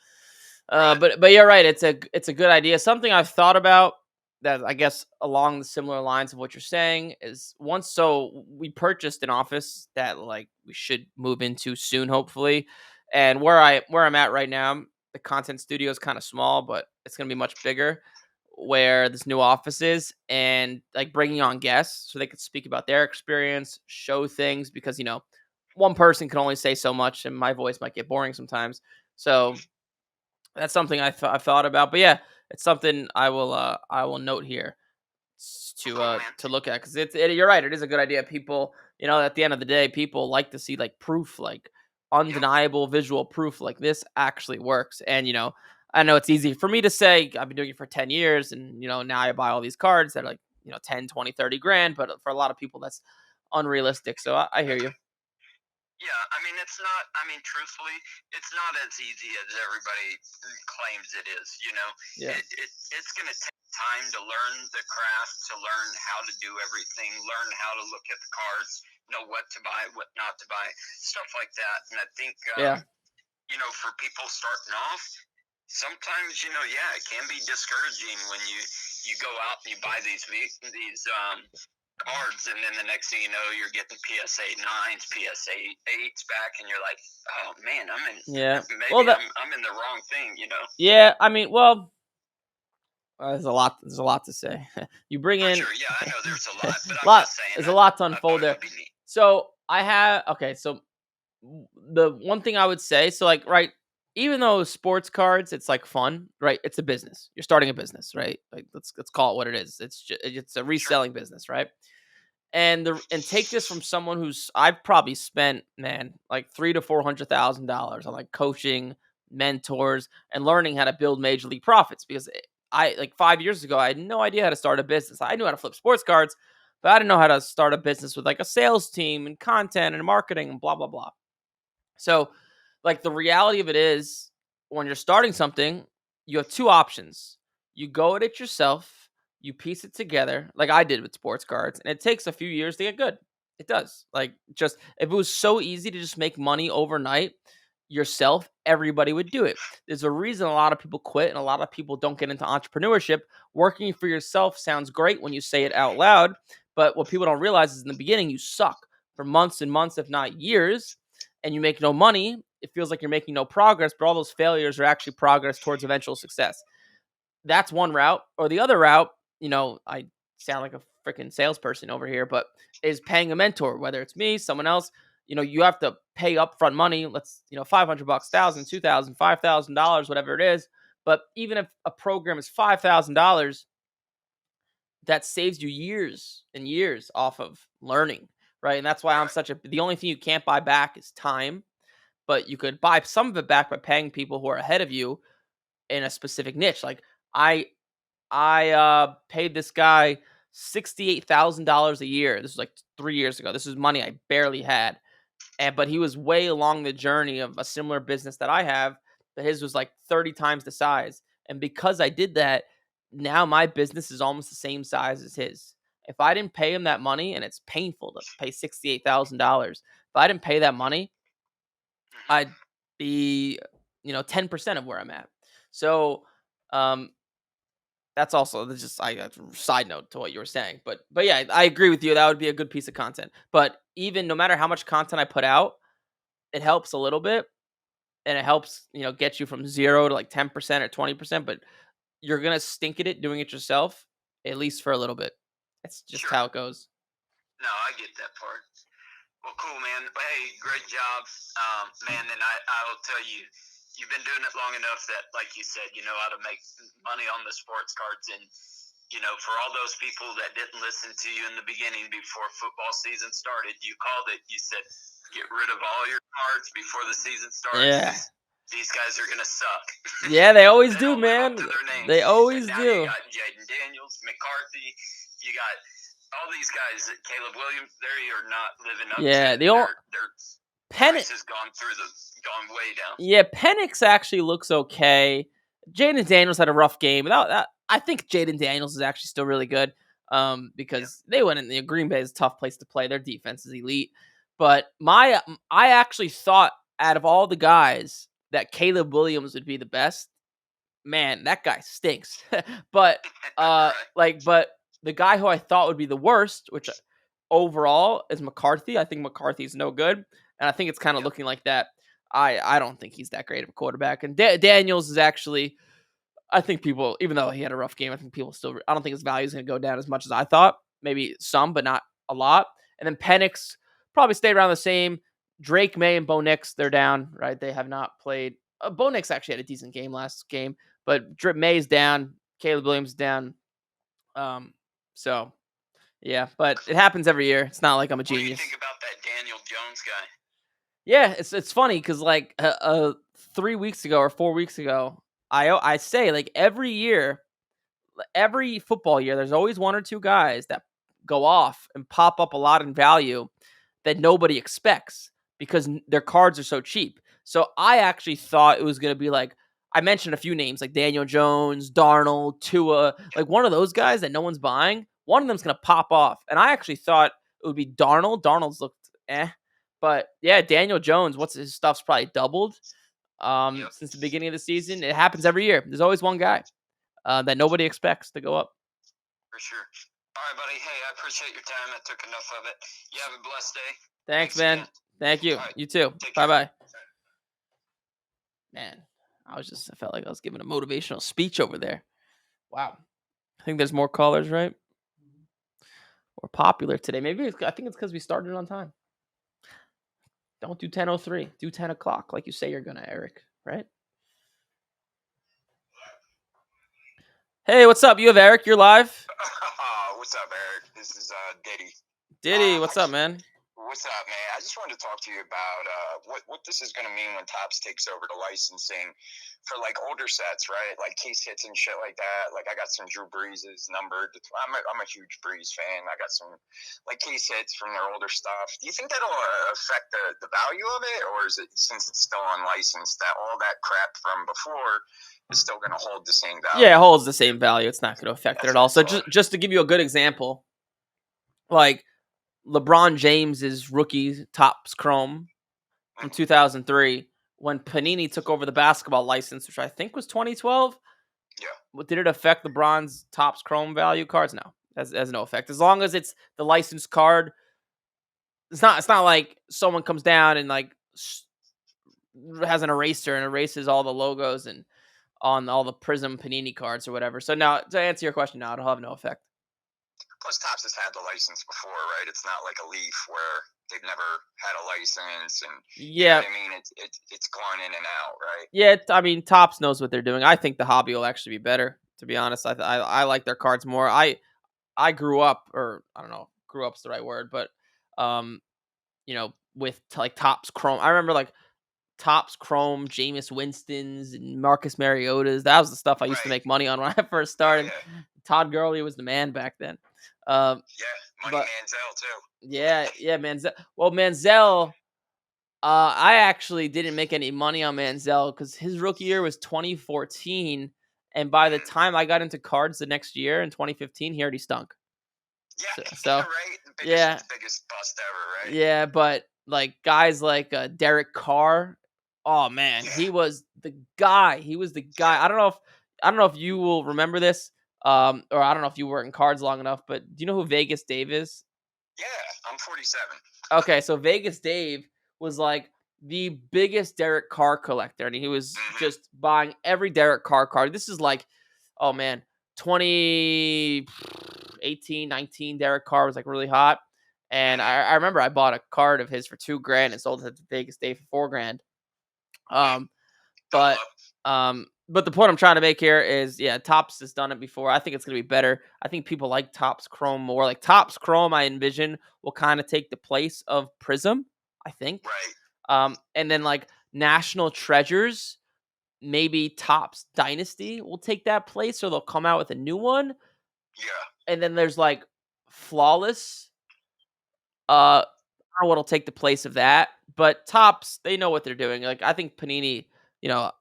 But you're right. It's a good idea. Something I've thought about, that I guess along the similar lines of what you're saying, is so we purchased an office that like we should move into soon, hopefully. And where I'm at right now, the content studio is kind of small, but it's gonna be much bigger. Where this new office is, and like bringing on guests so they could speak about their experience, show things, because you know, one person can only say so much, and my voice might get boring sometimes. So that's something I've thought about. But yeah, it's something I will note here to look at, because you're right, it is a good idea. People, you know, at the end of the day, people like to see like proof, like undeniable visual proof, like this actually works. And you know, I know it's easy for me to say I've been doing it for 10 years, and you know, now I buy all these cards that are like, you know, 10, 20, 30 grand, but for a lot of people that's unrealistic. So I hear you. Yeah, I mean, it's not, I mean, truthfully, it's not as easy as everybody claims it is, you know? Yeah. It's going to take time to learn the craft, to learn how to do everything, learn how to look at the cards, know what to buy, what not to buy, stuff like that. And I think, Yeah. you know, for people starting off, sometimes, you know, yeah, it can be discouraging when you go out and you buy these cards, and then the next thing you know, you're getting PSA 9s, PSA 8s back, and you're like, oh man, Yeah. maybe Well, I'm in the wrong thing, you know? yeah, I mean, well, there's a lot. There's a lot to say. You bring For in sure, yeah, I know there's a lot, but I'm lot. just saying, There's a lot to I thought unfold it there. would be neat. So I have okay. So the one thing I would say, so like, right, even though sports cards, it's like fun, right? It's a business. You're starting a business, right? Like let's call it what it is. It's a reselling business, right? And take this from someone who's I've probably spent, man, like $300,000 to $400,000 on like coaching, mentors, and learning how to build major league profits. Because I like 5 years ago, I had no idea how to start a business. I knew how to flip sports cards, but I didn't know how to start a business with like a sales team and content and marketing and blah blah blah. So, like, the reality of it is, when you're starting something, you have two options. You go at it yourself, you piece it together, like I did with sports cards, and it takes a few years to get good. It does. Like, just if it was so easy to just make money overnight yourself, everybody would do it. There's a reason a lot of people quit and a lot of people don't get into entrepreneurship. Working for yourself sounds great when you say it out loud, but what people don't realize is in the beginning, you suck for months and months, if not years, and you make no money. It feels like you're making no progress, but all those failures are actually progress towards eventual success. That's one route. Or the other route, you know, I sound like a freaking salesperson over here, but is paying a mentor, whether it's me, someone else. You know, you have to pay upfront money. Let's, you know, $500, $1,000, $2,000, $5,000, whatever it is. But even if a program is $5,000, that saves you years and years off of learning, right? And that's why the only thing you can't buy back is time, but you could buy some of it back by paying people who are ahead of you in a specific niche. Like I paid this guy $68,000 a year. This was like 3 years ago. This was money I barely had. But he was way along the journey of a similar business that I have, but his was like 30 times the size. And because I did that, now my business is almost the same size as his. If I didn't pay him that money, and it's painful to pay $68,000, if I didn't pay that money, I'd be, 10% of where I'm at. So, that's also just a side note to what you were saying. But yeah, I agree with you. That would be a good piece of content. But even no matter how much content I put out, it helps a little bit, and it helps, get you from 0 to like 10% or 20%, but you're going to stink at it doing it yourself, at least for a little bit. That's just Sure. how it goes. No, I get that part. Well, cool, man. Hey, great job, man. And I'll tell you, you've been doing it long enough that, like you said, you know how to make money on the sports cards. And, for all those people that didn't listen to you in the beginning before football season started, you called it. You said, get rid of all your cards before the season starts. Yeah. These guys are going to suck. Yeah, they always They do, don't live man. up to their names. They always And now do. you got Jaden Daniels, McCarthy. You got all these guys. Caleb Williams. They are not living up Yeah, to their Penix price has gone way down. Yeah, Penix actually looks okay. Jaden Daniels had a rough game. I think Jaden Daniels is actually still really good. Because they went in the Green Bay is a tough place to play. Their defense is elite. But I actually thought out of all the guys that Caleb Williams would be the best. Man, that guy stinks. But but the guy who I thought would be the worst, which overall is McCarthy. I think McCarthy's no good, and I think it's kind of looking like that. I don't think he's that great of a quarterback. And Daniels is actually, I think people, even though he had a rough game, I think people still, I don't think his value is going to go down as much as I thought. Maybe some, but not a lot. And then Penix probably stayed around the same. Drake May and Bo Nix, they're down, right? They have not played. Bo Nix actually had a decent game last game, but Drip May's down. Caleb Williams is down. So yeah, but it happens every year. It's not like I'm a genius. What do you think about that Daniel Jones guy? Yeah, it's funny because like 3 weeks ago or 4 weeks ago, I say like every year, every football year, there's always one or two guys that go off and pop up a lot in value that nobody expects because their cards are so cheap. So I actually thought it was going to be like, I mentioned a few names like Daniel Jones, Darnold, Tua, like one of those guys that no one's buying. One of them's going to pop off. And I actually thought it would be Darnold. Darnold's looked But yeah, Daniel Jones, his stuff's probably doubled since the beginning of the season. It happens every year. There's always one guy that nobody expects to go up. For sure. All right, buddy. Hey, I appreciate your time. I took enough of it. You have a blessed day. Thanks man. Again. Thank you. Right. You too. Take care. Bye-bye. Man, I felt like I was giving a motivational speech over there. Wow. I think there's more callers, right? We're popular today. I think it's because we started on time. Don't do 10:03. Do 10 o'clock like you say you're gonna, Eric. Right? Hey, what's up? You have Eric. You're live. What's up, Eric? This is Diddy. Diddy, what's up, man? What's up, man? I just wanted to talk to you about what this is going to mean when Topps takes over the licensing for like older sets, right? Like case hits and shit like that. Like I got some Drew Breeses numbered. I'm a huge Breeze fan. I got some like case hits from their older stuff. Do you think that'll affect the value of it, or is it, since it's still unlicensed, that all that crap from before is still going to hold the same value? Yeah, it holds the same value. It's not going to affect it at all. So just to give you a good example, like LeBron James's rookie Topps Chrome from 2003, when Panini took over the basketball license, which I think was 2012. Yeah. Did it affect LeBron's Topps Chrome value cards? No, has no effect. As long as it's the licensed card, it's not like someone comes down and like has an eraser and erases all the logos and on all the Prism Panini cards or whatever. So now, to answer your question, now it'll have no effect. Plus, Topps has had the license before, right? It's not like a Leaf where they've never had a license, and yeah, you know what I mean, it's gone in and out, right? Yeah, I mean, Topps knows what they're doing. I think the hobby will actually be better. To be honest, I like their cards more. I grew up, or I don't know, grew up's the right word, but with like Topps Chrome. I remember like Topps Chrome, Jameis Winston's, and Marcus Mariota's. That was the stuff I used to make money on when I first started. Yeah. Todd Gurley was the man back then. Yeah, Money but Manziel too. yeah, Manziel. Well, Manziel, I actually didn't make any money on Manziel because his rookie year was 2014, and by the time I got into cards the next year in 2015, he already stunk. Yeah, So right. yeah, Biggest bust ever, right? yeah, but like guys like Derek Carr, oh man, Yeah. he was the guy. He was the guy. Yeah. I don't know if you will remember this, or I don't know if you were in cards long enough, but do you know who Vegas Dave is? Yeah, I'm 47. Okay, so Vegas Dave was like the biggest Derek Carr collector, and he was Mhm. just buying every Derek Carr card. This is like, oh man, 2018, 19 Derek Carr was like really hot. And I remember I bought a card of his for $2,000 and sold it to Vegas Dave for $4,000. Um, Double but up. but the point I'm trying to make here is, yeah, Topps has done it before. I think it's gonna be better. I think people like Topps Chrome more. Like Topps Chrome, I envision will kind of take the place of Prism. I think. Right. And then like National Treasures, maybe Topps Dynasty will take that place, or they'll come out with a new one. Yeah. And then there's like Flawless. I don't know what'll take the place of that, but Topps, they know what they're doing. Like I think Panini, you know,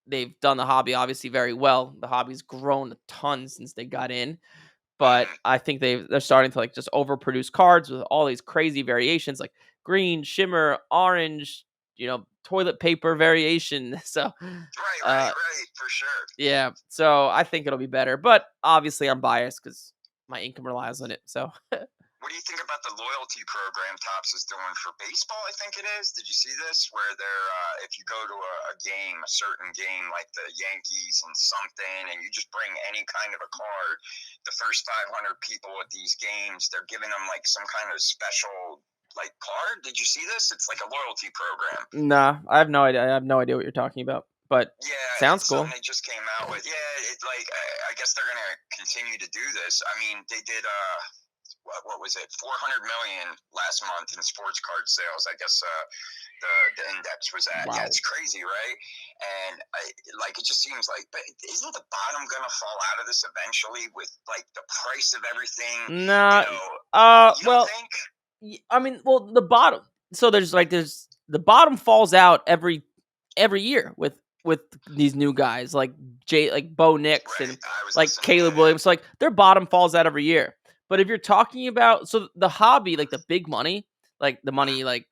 they've done the hobby obviously very well. The hobby's grown a ton since they got in, but Mhm. I think they're starting to like just overproduce cards with all these crazy variations like green, shimmer, orange, toilet paper variation. So, uh, Right. For sure. yeah, so I think it'll be better, but obviously I'm biased because my income relies on it. So, What do you think about the loyalty program Topps is doing for baseball? I think it is. Did you see this? Where they're if you go to a game, a certain game like the Yankees and something, and you just bring any kind of a card, the first 500 people at these games, they're giving them like some kind of special like card. Did you see this? It's like a loyalty program. nah, I have no idea. I have no idea what you're talking about, but Yeah, sounds it's something cool. they just came out with. Yeah, it like I guess they're gonna continue to do this. I mean, they did what was it, 400 million last month in sports card sales. I guess the index was at. Yeah, Wow. it's crazy, right? And it just seems like, but isn't the bottom gonna fall out of this eventually with like the price of everything? Nah, You don't well, think? I mean, well, the bottom. So there's the bottom falls out every year with these new guys like Bo Nix Right. and I was like listening. Caleb Yeah. Williams. So like their bottom falls out every year. But if you're talking about the hobby, like the big money, like the money, like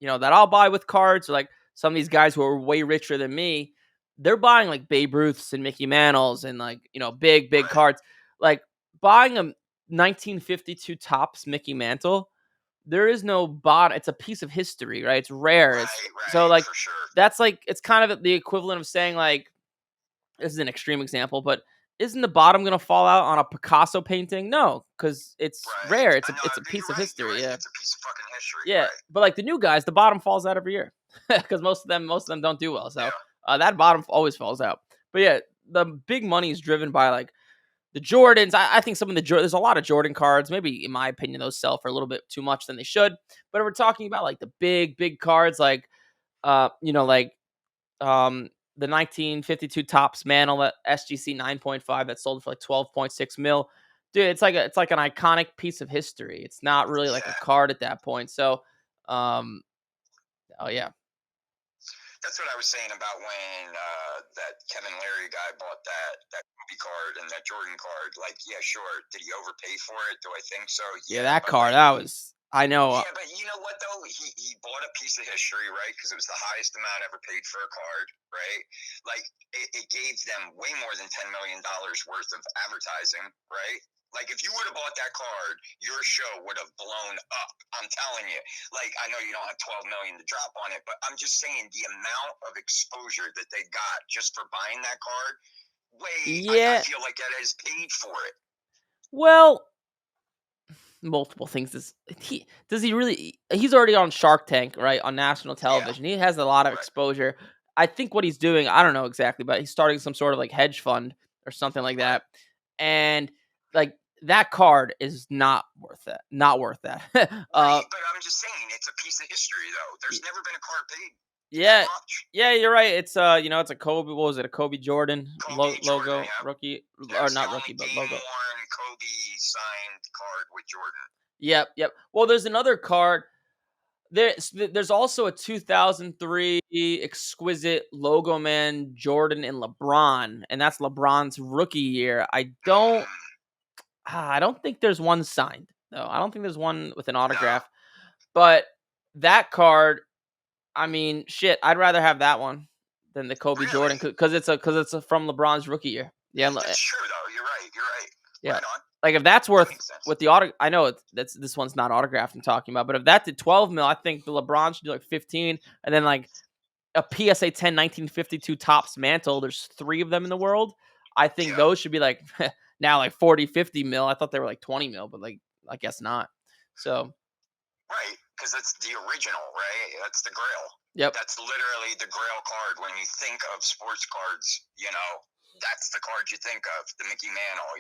that I'll buy with cards, or like some of these guys who are way richer than me, they're buying like Babe Ruths and Mickey Mantles and like big Right. cards. Like buying a 1952 Topps Mickey Mantle, there is no bot. It's a piece of history, right? It's rare. So like For sure. that's like it's kind of the equivalent of saying like this is an extreme example, but isn't the bottom going to fall out on a Picasso painting? No, because it's Right. rare. I know. It's a piece of You're history. right. Yeah, It's a piece of fucking history. yeah. Right. But like the new guys, the bottom falls out every year because most of them don't do well. So Yeah. that bottom always falls out. But yeah, the big money is driven by like the Jordans. I think some of there's a lot of Jordan cards. Maybe in my opinion, those sell for a little bit too much than they should. But if we're talking about like the big cards, like the 1952 Topps Mantle at SGC 9.5 that sold for like 12.6 mil. Dude, it's like an iconic piece of history. It's not really like a card at that point. So, oh yeah. That's what I was saying about when that Kevin Larry guy bought that movie card and that Jordan card. Like, yeah, sure. Did he overpay for it? Do I think so? Yeah, that but card, like, that was, I know. yeah, but you know what though? He bought a piece of history, right? Because it was the highest amount ever paid for a card, right? Like it gave them way more than $10 million worth of advertising, right? Like if you would have bought that card, your show would have blown up. I'm telling you. Like I know you don't have 12 million to drop on it, but I'm just saying the amount of exposure that they got just for buying that card, I Yeah. feel like that has paid for it. Well, multiple things. Does he really? He's already on Shark Tank, right? On national television. He has a lot of exposure. I think what he's doing, I don't know exactly, but he's starting some sort of like hedge fund or something like that. And like that card is not worth that. Not worth that. Right, but I'm just saying it's a piece of history though. There's never been a card paid Yeah, That much? yeah, you're right. It's it's a Kobe. What was it? A Kobe Jordan Kobe Jordan, logo yeah. rookie, That or was the not only rookie, but game logo. worn Kobe signed card with Jordan. Yep, yep. Well, there's another card. There's also a 2003 exquisite logo man Jordan and LeBron, and that's LeBron's rookie year. I don't think there's one signed though. I don't think there's one with an No, autograph. But that card, I mean, shit, I'd rather have that one than the Kobe really. Jordan because it's from LeBron's rookie year. Yeah, That's true though. You're right. You're right. yeah. Right on. Like if that's That worth makes sense. with the I know that's this one's not autographed. I'm talking about, but if that did 12 mil, I think the LeBron should do like 15, and then like a PSA 10 1952 Topps mantle. There's 3 of them in the world. I think Yeah. those should be like now like 40, 50 mil. I thought they were like 20 mil, but like I guess not. So Right, because that's the original, right? That's the Grail. yep. That's literally the Grail card. When you think of sports cards, that's the card you think of, the Mickey Mantle.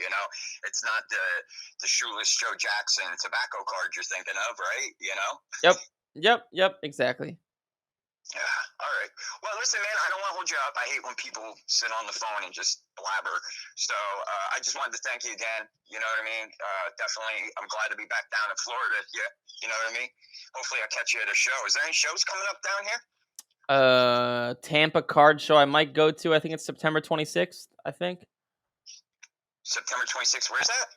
It's not the shoeless Joe Jackson tobacco card you're thinking of, right? Yep. Exactly. Yeah. All right. Well, listen, man, I don't want to hold you up. I hate when people sit on the phone and just blabber. So I just wanted to thank you again. You know what I mean? Definitely, I'm glad to be back down in Florida. Yeah. You know what I mean? Hopefully, I'll catch you at a show. Is there any shows coming up down here? Tampa card show I might go to. I think it's September 26th. I think. September 26th. Where's that?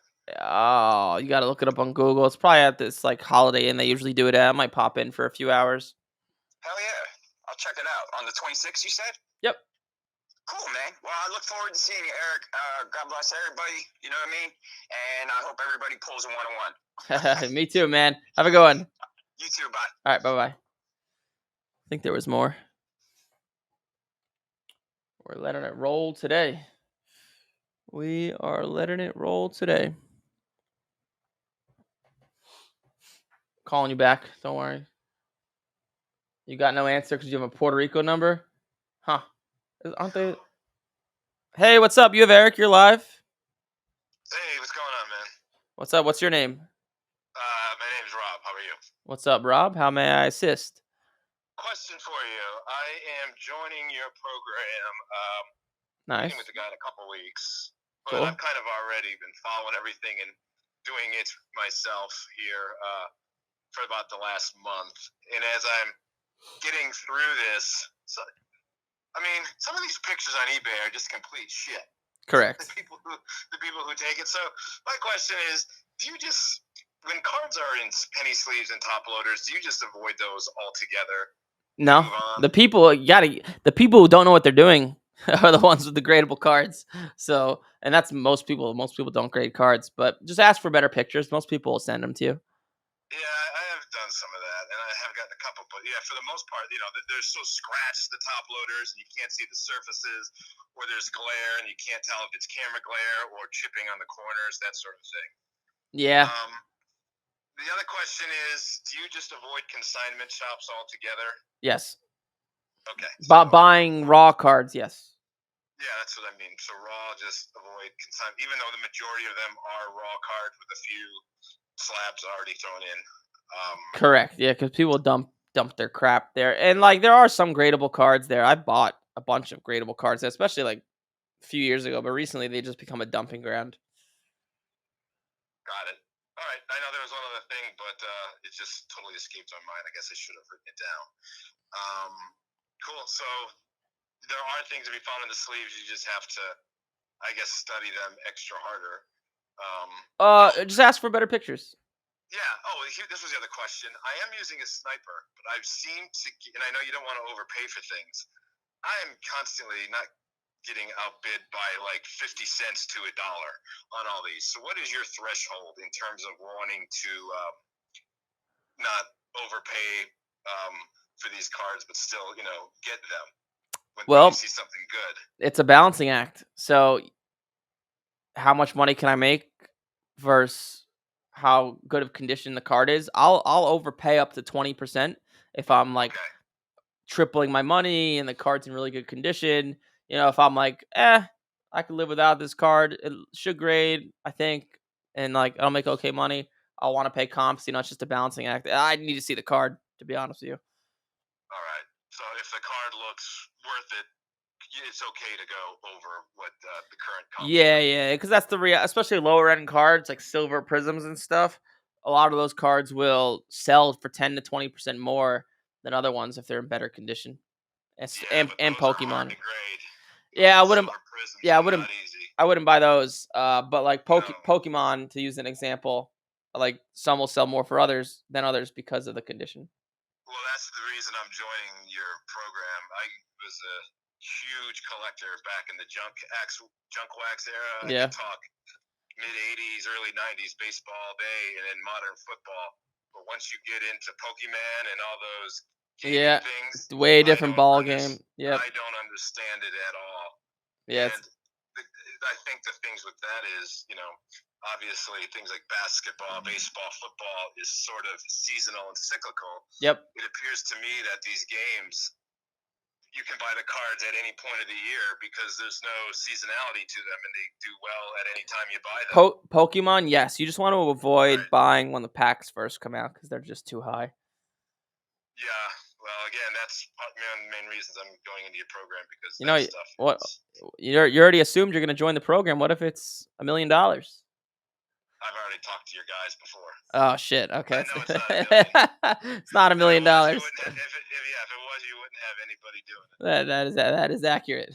Oh, you got to look it up on Google. It's probably at this like holiday, and they usually do it at. I might pop in for a few hours. Hell yeah. I'll check it out. On the 26th, you said? Yep. Cool, man. Well, I look forward to seeing you, Eric. God bless everybody. You know what I mean? And I hope everybody pulls a 101. Me too, man. Have a good one. You too. Bye. All right, bye-bye. I think there was more. We're letting it roll today. We are letting it roll today. Calling you back. Don't worry. You got no answer because you have a Puerto Rico number? Huh. Aren't they? Hey, what's up? You have Eric. You're live. Hey, what's going on, man? What's up? What's your name? My name's Rob. How are you? What's up, Rob? How may I assist? Question for you. I am joining your program. Nice. Meeting with the guy in a couple weeks, but Cool. I've kind of already been following everything and doing it myself here for about the last month. And as I'm getting through this, I mean, some of these pictures on eBay are just complete shit. Correct. The people who take it. So my question is, do you just, when cards are in penny sleeves and top loaders, do you just avoid those altogether? No, Move on? the people who don't know what they're doing are the ones with the gradable cards. So, and that's most people. Most people don't grade cards, but just ask for better pictures. Most people will send them to you. Yeah, I have done some of that, and I have gotten a couple. But yeah, for the most part, they're so scratched, the top loaders, and you can't see the surfaces, or there's glare, and you can't tell if it's camera glare or chipping on the corners, that sort of thing. Yeah. The other question is, do you just avoid consignment shops altogether? Yes. Okay. Buying raw cards. Yes. Yeah, that's what I mean. So raw, just avoid consignment, even though the majority of them are raw cards with a few slabs already thrown in. Correct. Yeah, because people dump their crap there, and like there are some gradable cards there. I bought a bunch of gradable cards, especially like a few years ago, but recently they just become a dumping ground. Got it. All right. I know there was one other thing, but it just totally escaped my mind. I guess I should have written it down. Cool. So there are things to be found in the sleeves. You just have to, I guess, study them extra harder. Just ask for better pictures. Yeah. Oh, this was the other question. I am using a sniper, but I've seemed to, and I know you don't want to overpay for things. I am constantly not getting outbid by like 50 cents to $1 on all these. So what is your threshold in terms of wanting to not overpay for these cards, but still, get them when you see something good? It's a balancing act. So how much money can I make versus how good of condition the card is? I'll overpay up to 20% if I'm like tripling my money and the card's in really good condition. If I'm like, I could live without this card. It should grade, I think, and like I'll make okay money. I'll want to pay comps. It's just a balancing act. I need to see the card, to be honest with you. All right. So if the card looks worth it, it's okay to go over what the current comps are. Yeah, because that's the especially lower end cards like silver prisms and stuff. A lot of those cards will sell for 10 to 20% more than other ones if they're in better condition. Yeah, but And those are hard Pokemon. to grade. Yeah, I Those wouldn't. silver prisms Yeah, I are wouldn't. not easy. I wouldn't buy those. But like No. Pokemon, to use an example, like some will sell more for others than others because of the condition. Well, that's the reason I'm joining your program. I was a huge collector back in the junk wax era. Yeah. I could talk mid '80s, early '90s baseball day, and then modern football. But once you get into Pokemon and all those gaming things, way different ball game. Yeah, I don't understand it at all. Yeah, and I think the things with that is, obviously things like basketball, baseball, football is sort of seasonal and cyclical. Yep. It appears to me that these games, you can buy the cards at any point of the year because there's no seasonality to them, and they do well at any time you buy them. Pokemon, yes. You just want to avoid Right. buying when the packs first come out because they're just too high. Yeah. Well, again, that's one of the main reasons I'm going into your program because stuff. What? You already assumed you're going to join the program. What if it's $1 million? I've already talked to your guys before. Oh shit! Okay, I know it's not $1 million. It's not $1 million. If it was, you wouldn't have anybody doing it. That is accurate.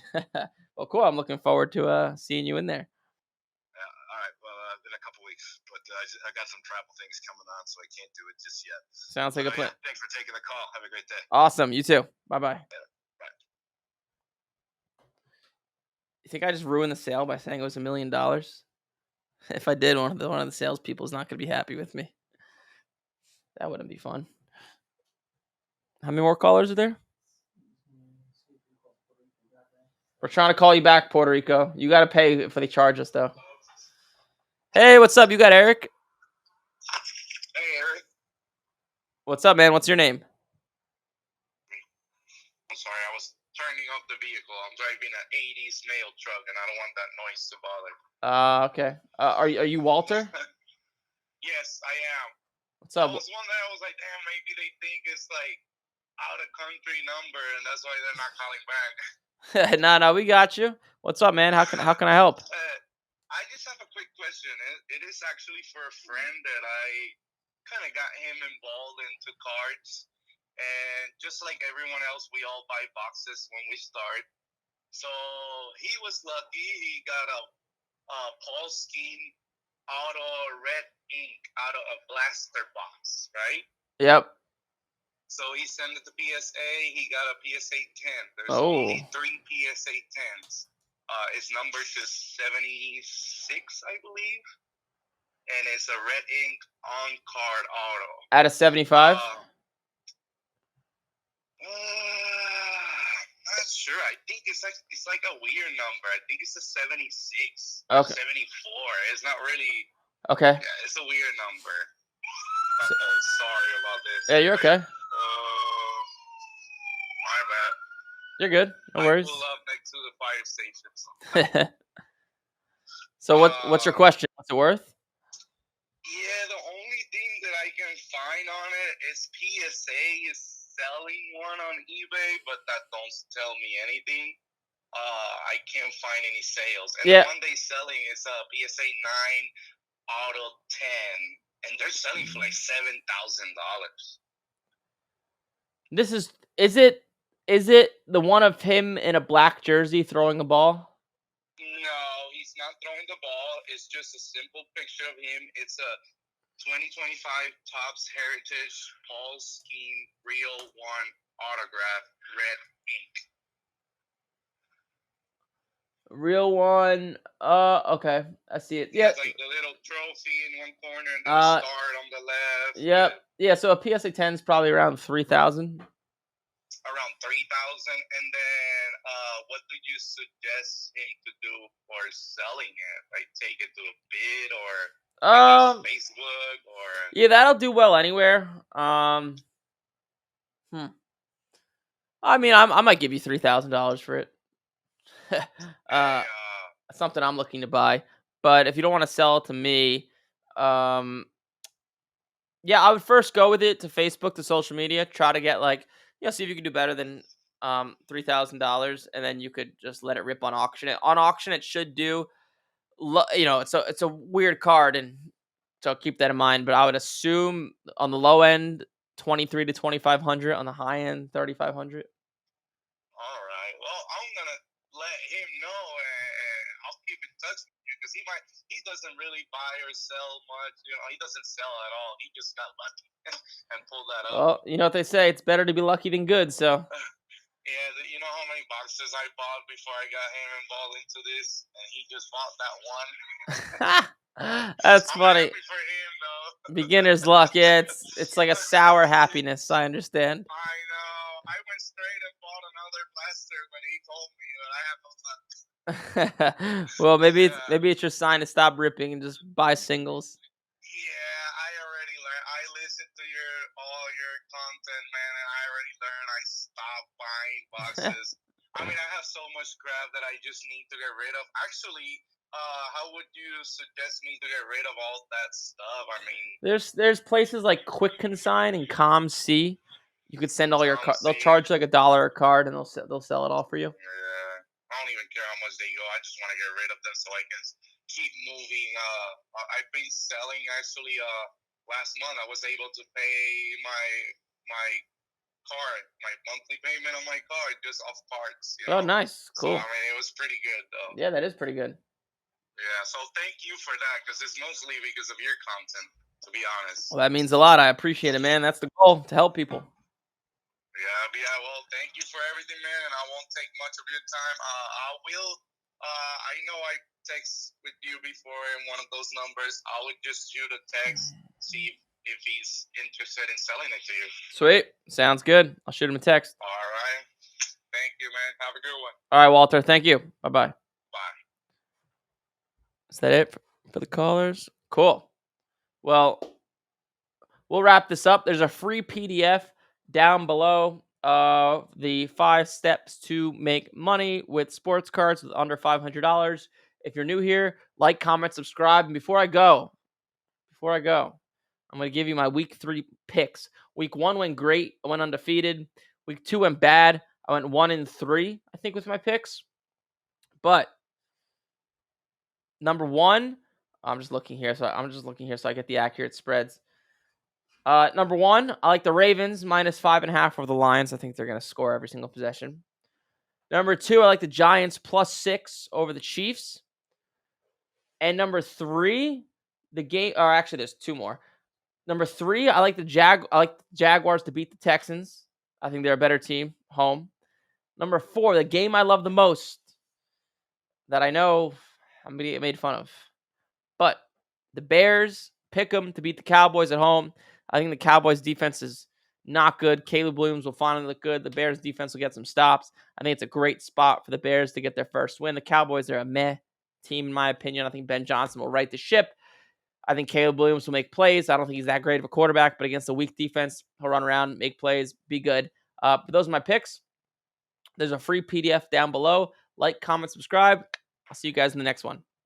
Well, cool. I'm looking forward to seeing you in there. All right. Well, in a couple weeks, but I got some travel things coming on, so I can't do it just yet. Sounds like a plan. Thanks for taking the call. Have a great day. Awesome. You too. Bye. Bye. You think I just ruined the sale by saying it was $1 million? If I did, one of the salespeople is not going to be happy with me. That wouldn't be fun. How many more callers are there? We're trying to call you back, Puerto Rico. You got to pay if they charge us, though. Hey, what's up? You got Eric? Hey, Eric. What's up, man? What's your name? I'm sorry, I was turning off the vehicle. I'm driving an 80s mail truck, and I don't want that noise to bother. Okay. Are you Walter? Yes, I am. What's up? I was wondering, I was like, damn, maybe they think it's like out of country number, and that's why they're not calling back. No, we got you. What's up, man? How can I help? I just have a quick question. It is actually for a friend that I kind of got him involved into cards. And just like everyone else, we all buy boxes when we start. So he was lucky. He got a Paul Scheme auto red ink out of a blaster box, right? Yep. So he sent it to PSA. He got a PSA 10. There's Oh. only 3 PSA 10s. His number is 76, I believe. And it's a red ink on card auto. Out of 75? Not sure. I think it's like a weird number. I think it's a 76. Okay. 74. It's not really. Okay. Yeah, it's a weird number. Sorry about this. Yeah, you're okay. My bad. You're good. No worries. I pull up next to the fire station. So what's your question? What's it worth? Yeah, the only thing that I can find on it is PSA is selling one on eBay, but that don't tell me anything. I can't find any sales. And the one they selling is a PSA 9 out of 10, and they're selling for like $7,000. Is it the one of him in a black jersey throwing a ball? No, he's not throwing the ball. It's just a simple picture of him. It's a 2025 Topps Heritage Paul Scheme Real 1 autograph red ink. Real 1. Okay. I see it. Yeah. It's like the little trophy in one corner and the star on the left. Yep. Yeah, so a PSA 10 is probably around 3,000. Around 3,000, and then what do you suggest him to do for selling it? Like take it to a bid or Facebook or? Yeah, that'll do well anywhere. I mean, I might give you $3,000 for it. Something I'm looking to buy, but if you don't want to sell it to me, yeah, I would first go with it to Facebook, to social media, try to get see if you can do better than $3,000, and then you could just let it rip on auction. On auction, it should do. It's a weird card, and so keep that in mind. But I would assume on the low end, 23 to 2,500. On the high end, 3,500. All right. Well, I'm gonna let him know, and I'll keep in touch with you because he doesn't really buy or sell much. He doesn't sell at all. He just got lucky and pulled that up. Well, you know what they say: it's better to be lucky than good. So. Yeah, you know how many boxes I bought before I got him involved into this, and he just bought that one. That's I'm funny. happy for him, though. Beginner's luck. Yeah, it's like a sour happiness. I understand. I know. I went straight and bought another blaster when he told me that I have no luck. Well, maybe it's your sign to stop ripping and just buy singles. Yeah, I already learned. I listened to all your content, man, and I already learned. I stopped buying boxes. I mean, I have so much crap that I just need to get rid of. Actually, how would you suggest me to get rid of all that stuff? I mean, there's places like Quick Consign and ComC. You could send all your cards. They'll ComC. charge like $1 a card, and they'll sell it all for you. Yeah, I don't even care how much they go. I just want to get rid of them so I can keep moving. I've been selling actually. Last month I was able to pay my card, my monthly payment on my card just off parts. Oh, nice, cool. So I mean, it was pretty good though. Yeah, that is pretty good. Yeah, so thank you for that because it's mostly because of your content, to be honest. Well, that means a lot. I appreciate it, man. That's the goal, to help people. Yeah. Well, thank you for everything, man, and I won't take much of your time. I know I text with you before in one of those numbers. I would just shoot a text, see if he's interested in selling it to you. Sweet. Sounds good. I'll shoot him a text. All right. Thank you, man. Have a good one. All right, Walter. Thank you. Bye-bye. Bye. Is that it for the callers? Cool. Well, we'll wrap this up. There's a free PDF down below of the 5 steps to make money with sports cards with under $500. If you're new here, like, comment, subscribe. And before I go, I'm going to give you my week 3 picks. Week 1 went great. I went undefeated. Week 2 went bad. I went 1-3, I think, with my picks. But number 1, I'm just looking here so I get the accurate spreads. Number 1, I like the Ravens minus 5.5 over the Lions. I think they're going to score every single possession. Number 2, I like the Giants plus 6 over the Chiefs. And number 3, there's 2 more. Number 3, I like the Jaguars to beat the Texans. I think they're a better team home. Number 4, the game I love the most that I know I'm going to get made fun of. But the Bears, pick them to beat the Cowboys at home. I think the Cowboys defense is not good. Caleb Williams will finally look good. The Bears defense will get some stops. I think it's a great spot for the Bears to get their first win. The Cowboys are a meh team, in my opinion. I think Ben Johnson will right the ship. I think Caleb Williams will make plays. I don't think he's that great of a quarterback, but against a weak defense, he'll run around, make plays, be good. But those are my picks. There's a free PDF down below. Like, comment, subscribe. I'll see you guys in the next one.